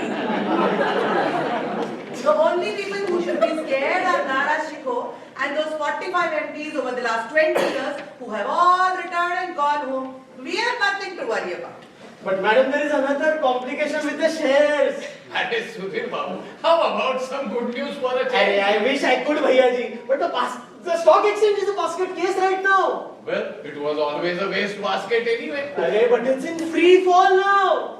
The only people who should be scared are Dara Shikoh and those 45 MPs over the last 20 years who have all retired and gone home. We have nothing to worry about. But madam, there is another complication with the shares. That is Sudhir Babu. How about some good news for a Arey, change? I wish I could, Bhaiya ji. But the stock exchange is a basket case right now. Well, it was always a waste basket anyway. Arey, but it's in free fall now.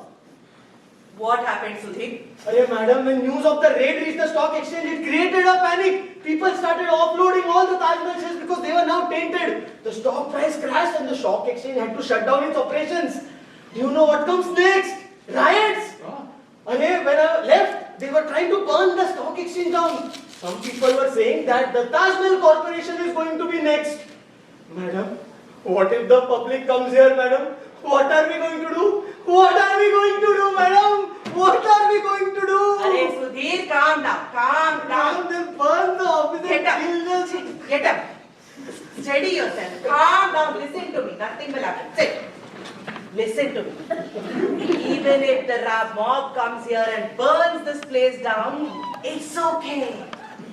What happened, Sudhir? Arey madam, when news of the raid reached the stock exchange, it created a panic. People started offloading all the Taj Mahal shares because they were now tainted. The stock price crashed and the stock exchange had to shut down its operations. Do you know what comes next? Riots! Arey, when I left, they were trying to burn the stock exchange down. Some people were saying that the Taj Mahal Corporation is going to be next. Madam, what if the public comes here, madam? What are we going to do? What are we going to do, madam? What are we going to do? Arey, Sudhir, calm down. Calm down. Madam, they burn the office and Get up. kill us. Get up. Steady yourself. Calm down. Listen to me. Nothing will happen. Sit. Listen to me. Even if the mob comes here and burns this place down, it's okay.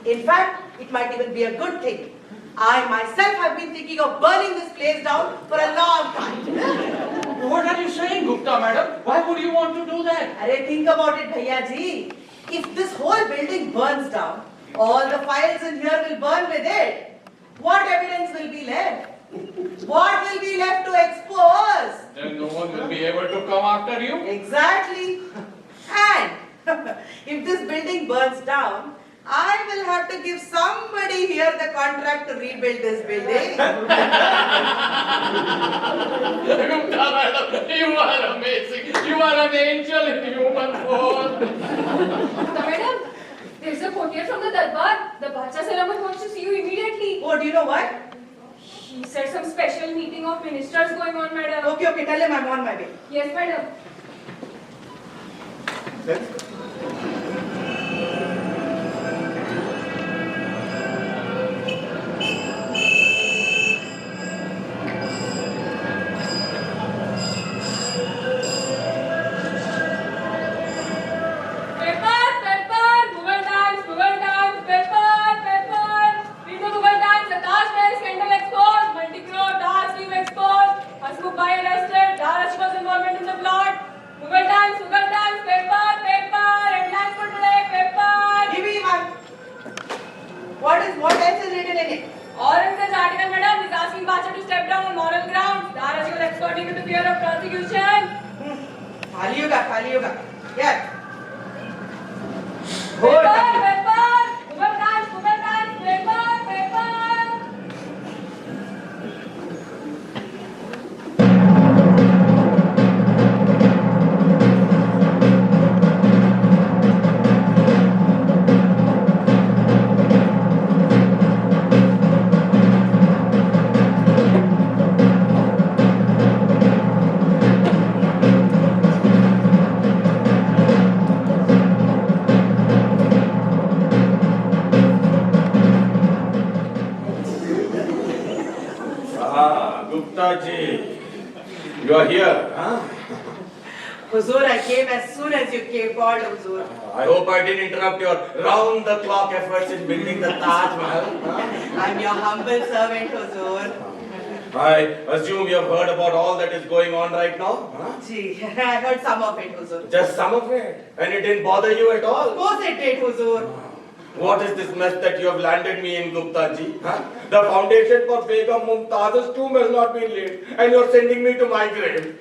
In fact, it might even be a good thing. I myself have been thinking of burning this place down for a long time. What are you saying, Gupta madam? Why would you want to do that? Arey, think about it, Bhaiya ji. If this whole building burns down, all the files in here will burn with it. What evidence will be left? What will be left to expose? Then no one will be able to come after you. Exactly. And if this building burns down, I will have to give somebody here the contract to rebuild this building. Gupta madam, you are amazing. You are an angel in human form. Madam, there's a courier from the Darbar. The Badshah Salamat wants to see you immediately. Oh, do you know what? He said some special meeting of ministers going on, madam. Okay, tell him I'm on my way. Yes, madam. What else is written in it? Aurangzeb's article, madam, is asking Badshah to step down on moral grounds. Dara Shikoh was escorting with the fear of prosecution. Khali hoga. Yes. Paper, Google Times, paper. Gupta ji, you are here, huh? Huzur, I came as soon as you came called, Huzur. I hope I didn't interrupt your round-the-clock efforts in building the Taj Mahal. Huh? I'm your humble servant, Huzur. I assume you have heard about all that is going on right now, huh? Gee, I heard some of it, Huzur. Just some of it, and it didn't bother you at Of all. course it did, Huzur. What is this mess that you have landed me in, Gupta ji? Huh? The foundation for Begum Mumtaz's tomb has not been laid, and you are sending me to my grave.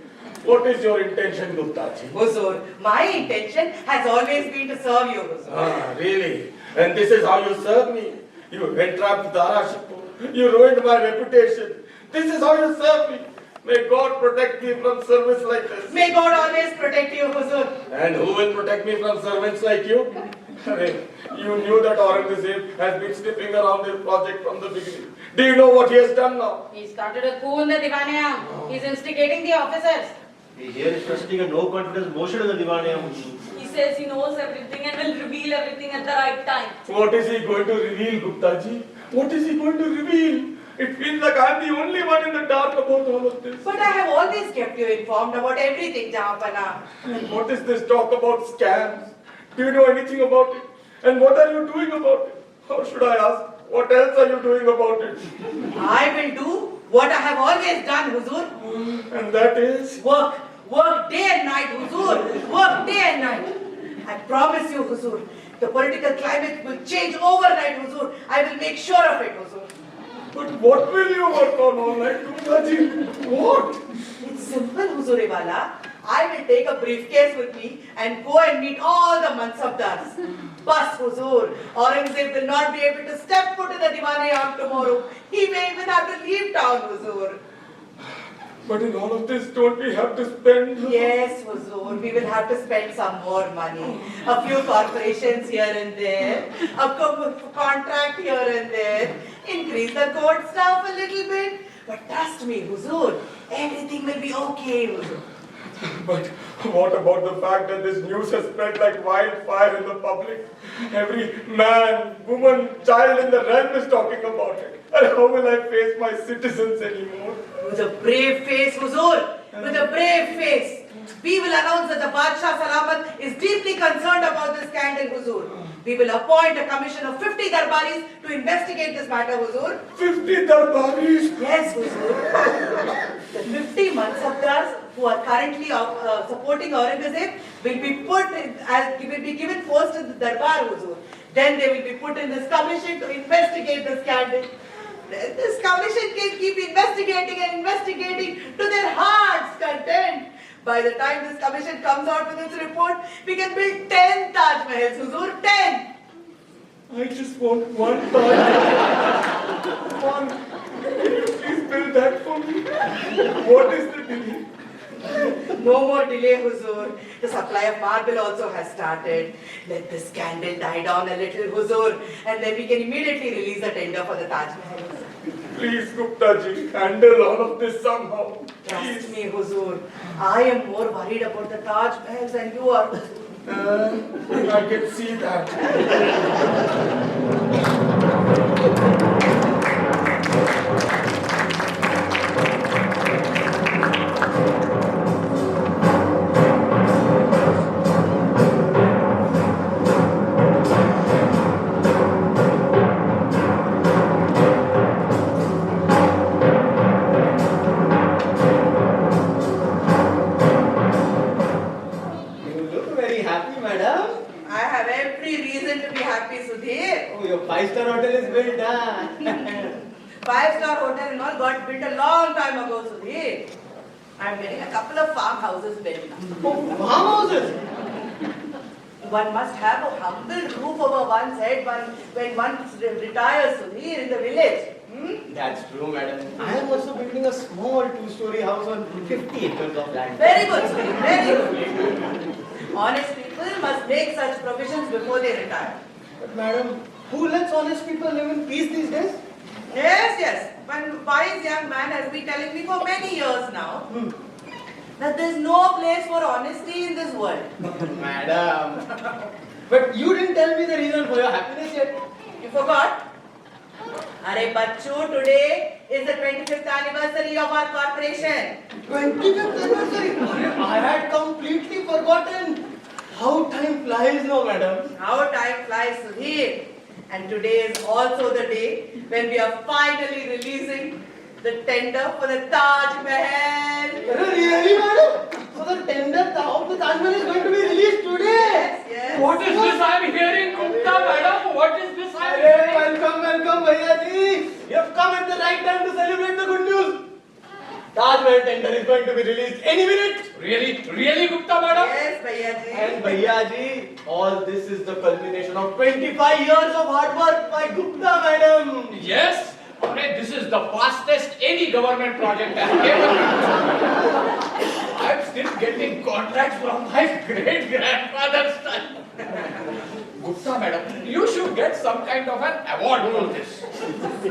What is your intention, Gupta ji? Huzur, my intention has always been to serve you, Huzur. Ah, really? And this is how you serve me? You entrapped Dara Shippo. You ruined my reputation. This is how you serve me. May God protect me from service like this. May God always protect you, Huzur. And who will protect me from servants like you? Arey, you knew that Aurangzeb has been sniffing around this project from the beginning. Do you know what he has done now? He started a coup in the Divanayam. He's instigating the officers. Here is presenting a no confidence motion in the Divanayam. He says he knows everything and will reveal everything at the right time. What is he going to reveal, Gupta ji? What is he going to reveal? It feels like I am the only one in the dark about all of this. But I have always kept you informed about everything, Jahanpana. And what is this talk about scams? Do you know anything about it? And what are you doing about it? Or should I ask, what else are you doing about it? I will do what I have always done, Huzur. And that is? Work. Work day and night, Huzur. Work day and night. I promise you, Huzur, the political climate will change overnight, Huzur. I will make sure of it, Huzur. But what will you work on all night, Gupta ji? What? It's simple, Huzuriwala. I will take a briefcase with me and go and meet all the Mansabdars. Bas, Huzur, Aurangzeb will not be able to step foot in the Divanayam tomorrow. He may even have to leave town, Huzur. But in all of this, don't we have to spend? Yes, Huzur, we will have to spend some more money. A few corporations here and there, a contract here and there, increase the court staff a little bit. But trust me, Huzur, everything will be okay, Huzur. But what about the fact that this news has spread like wildfire in the public? Every man, woman, child in the realm is talking about it. And how will I face my citizens anymore? With a brave face, Huzur, with a brave face. We will announce that the Badshah Salamat is deeply concerned about this scandal, Huzur. We will appoint a commission of 50 Darbaris to investigate this matter, Huzur. 50 Darbaris? Yes, Huzur. The 50 Mansabdars who are currently supporting Aurangzeb will be given post in the Darbar, Huzur. Then they will be put in this commission to investigate the scandal. This commission can keep investigating and investigating to their heart's content. By the time this commission comes out with its report, we can build 10 Taj Mahals, Huzur, 10! I just want one Taj Mahal. One. Can you please build that for me? What is the delay? No more delay, Huzur. The supply of marble also has started. Let the scandal die down a little, Huzur, and then we can immediately release the tender for the Taj Mahal. Please, Gupta ji, handle all of this somehow. Trust me, Huzur. I am more worried about the Taj Mahal than you are, Huzur. I can see that. I have every reason to be happy, Sudhir. Oh, your 5-star hotel is built, huh? 5-star hotel and all got built a long time ago, Sudhir. I'm getting a couple of farmhouses built now. Oh, farmhouses? One must have a humble roof over one's head when one retires, Sudhir, in the village. That's true, madam. I am also building a small 2-story house on 50 acres of land. Very good, Sudhir, very good. Honest people must make such provisions before they retire. But madam, who lets honest people live in peace these days? Yes, yes. One wise young man has been telling me for many years now that there's no place for honesty in this world. Madam. But you didn't tell me the reason for your happiness yet. You forgot? Arey Bachchu, today is the 25th anniversary of our corporation. 25th anniversary? I had completely forgotten. How time flies now, madam. How time flies, Sudhir. And today is also the day when we are finally releasing the tender for the Taj Mahal. Really, madam? So the tender of the Taj Mahal is going to be released today? Yes, yes. What is this I am hearing, Gupta madam? What is this I am hearing? Welcome, Bhaiya ji. You have come at the right time to celebrate the good news. Taj Taj tender is going to be released any minute. Really, Gupta madam? Yes, Bhaiya ji. And Bhaiya ji, all this is the culmination of 25 years of hard work by Gupta madam. Yes. Alright, this is the fastest any government project has ever been. I'm still getting contracts from my great-grandfather's time. Gupta madam, you should get some kind of an award for this.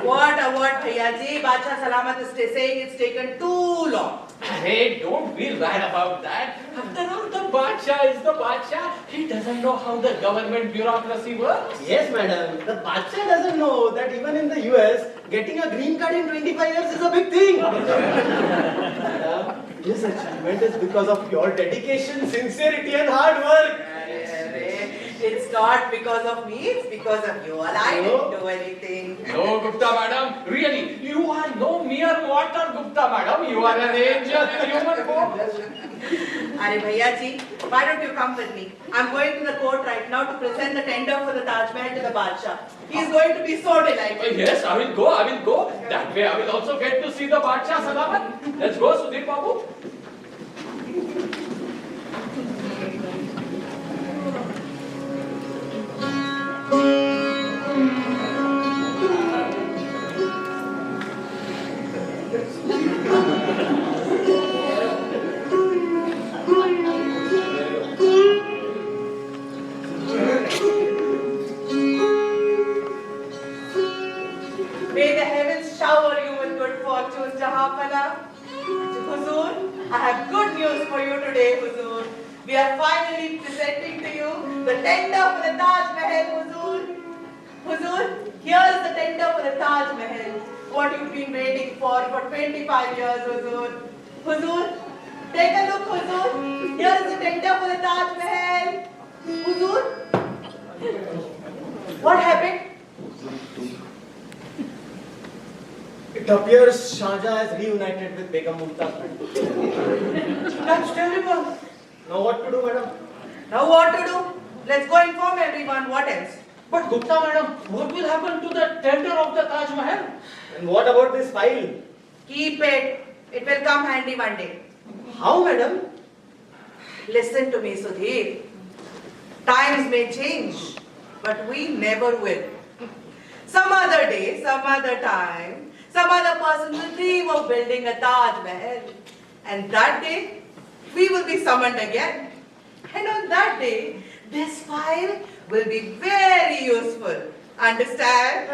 What award, Bhaiya ji? Badshah Salamat is saying it's taken too long. Hey, don't be right about that. After all, the Badshah is the Badshah. He doesn't know how the government bureaucracy works. Yes, madam. The Badshah doesn't know that even in the US, getting a green card in 25 years is a big thing. Madam, this achievement is because of your dedication, sincerity, and hard work. It's not because of me, it's because of you. And I didn't do anything. No, Gupta madam. Really, you are no mere mortal, Gupta madam. You are an angel in human form. Are Bhaiya ji, why don't you come with me? I'm going to the court right now to present the tender for the Taj Mahal to the Badshah. He's going to be so delighted. Yes, I will go. That way I will also get to see the Badshah Salamat. Let's go, Sudhir Babu. May the heavens shower you with good fortune, Jahapana. Huzur, I have good news for you today, Huzur. We are finally presenting to you the tender for the Taj Mahal, Huzur. Huzur, here is the tender for the Taj Mahal. What you've been waiting for 25 years, Huzur. Huzur, take a look, Huzur. Here is the tender for the Taj Mahal. Huzur, what happened? It appears Shah Jahan has reunited with Begum Mumtaz. That's terrible. Now what to do, madam? Now what to do? Let's go inform everyone. What else? But Gupta madam, what will happen to the tender of the Taj Mahal? And what about this file? Keep it. It will come handy one day. How, madam? Listen to me, Sudhir. Times may change, but we never will. Some other day, some other time, some other person will dream of building a Taj Mahal. And that day, we will be summoned again. And on that day, this file will be very useful. Understand?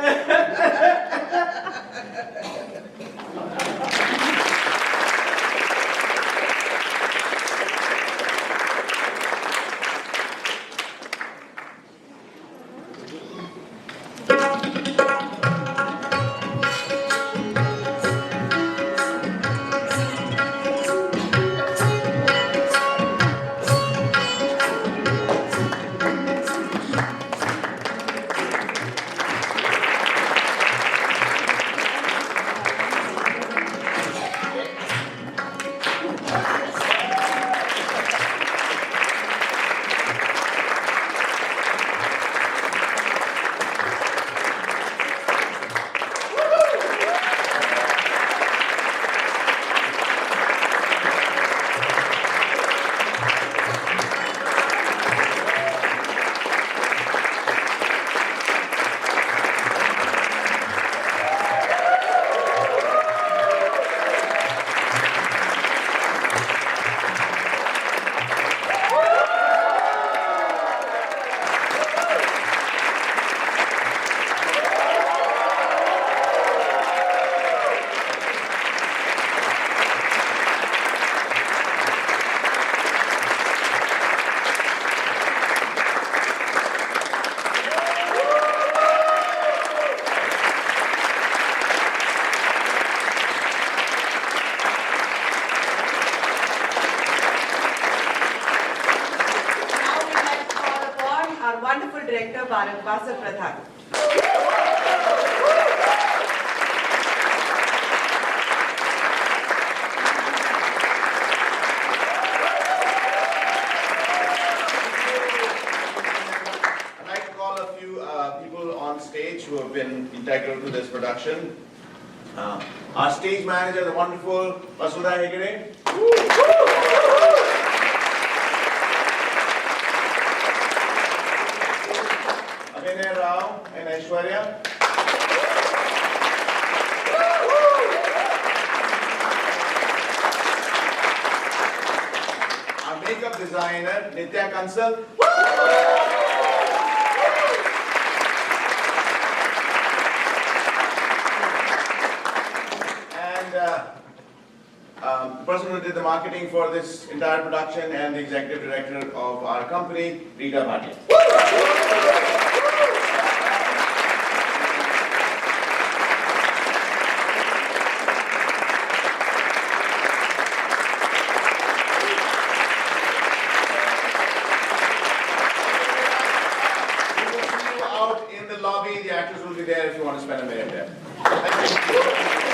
Director Bharat Basar Pradhan. I'd like to call a few people on stage who have been integral to this production. Our stage manager, the wonderful Vasudha Hegde. Abhinay Rao and Aishwarya. Our makeup designer, Nitya Kansal. And the person who did the marketing for this entire production and the executive director of our company, Rita Bhatia. We will see you out in the lobby. The actors will be there if you want to spend a minute there. Thank you.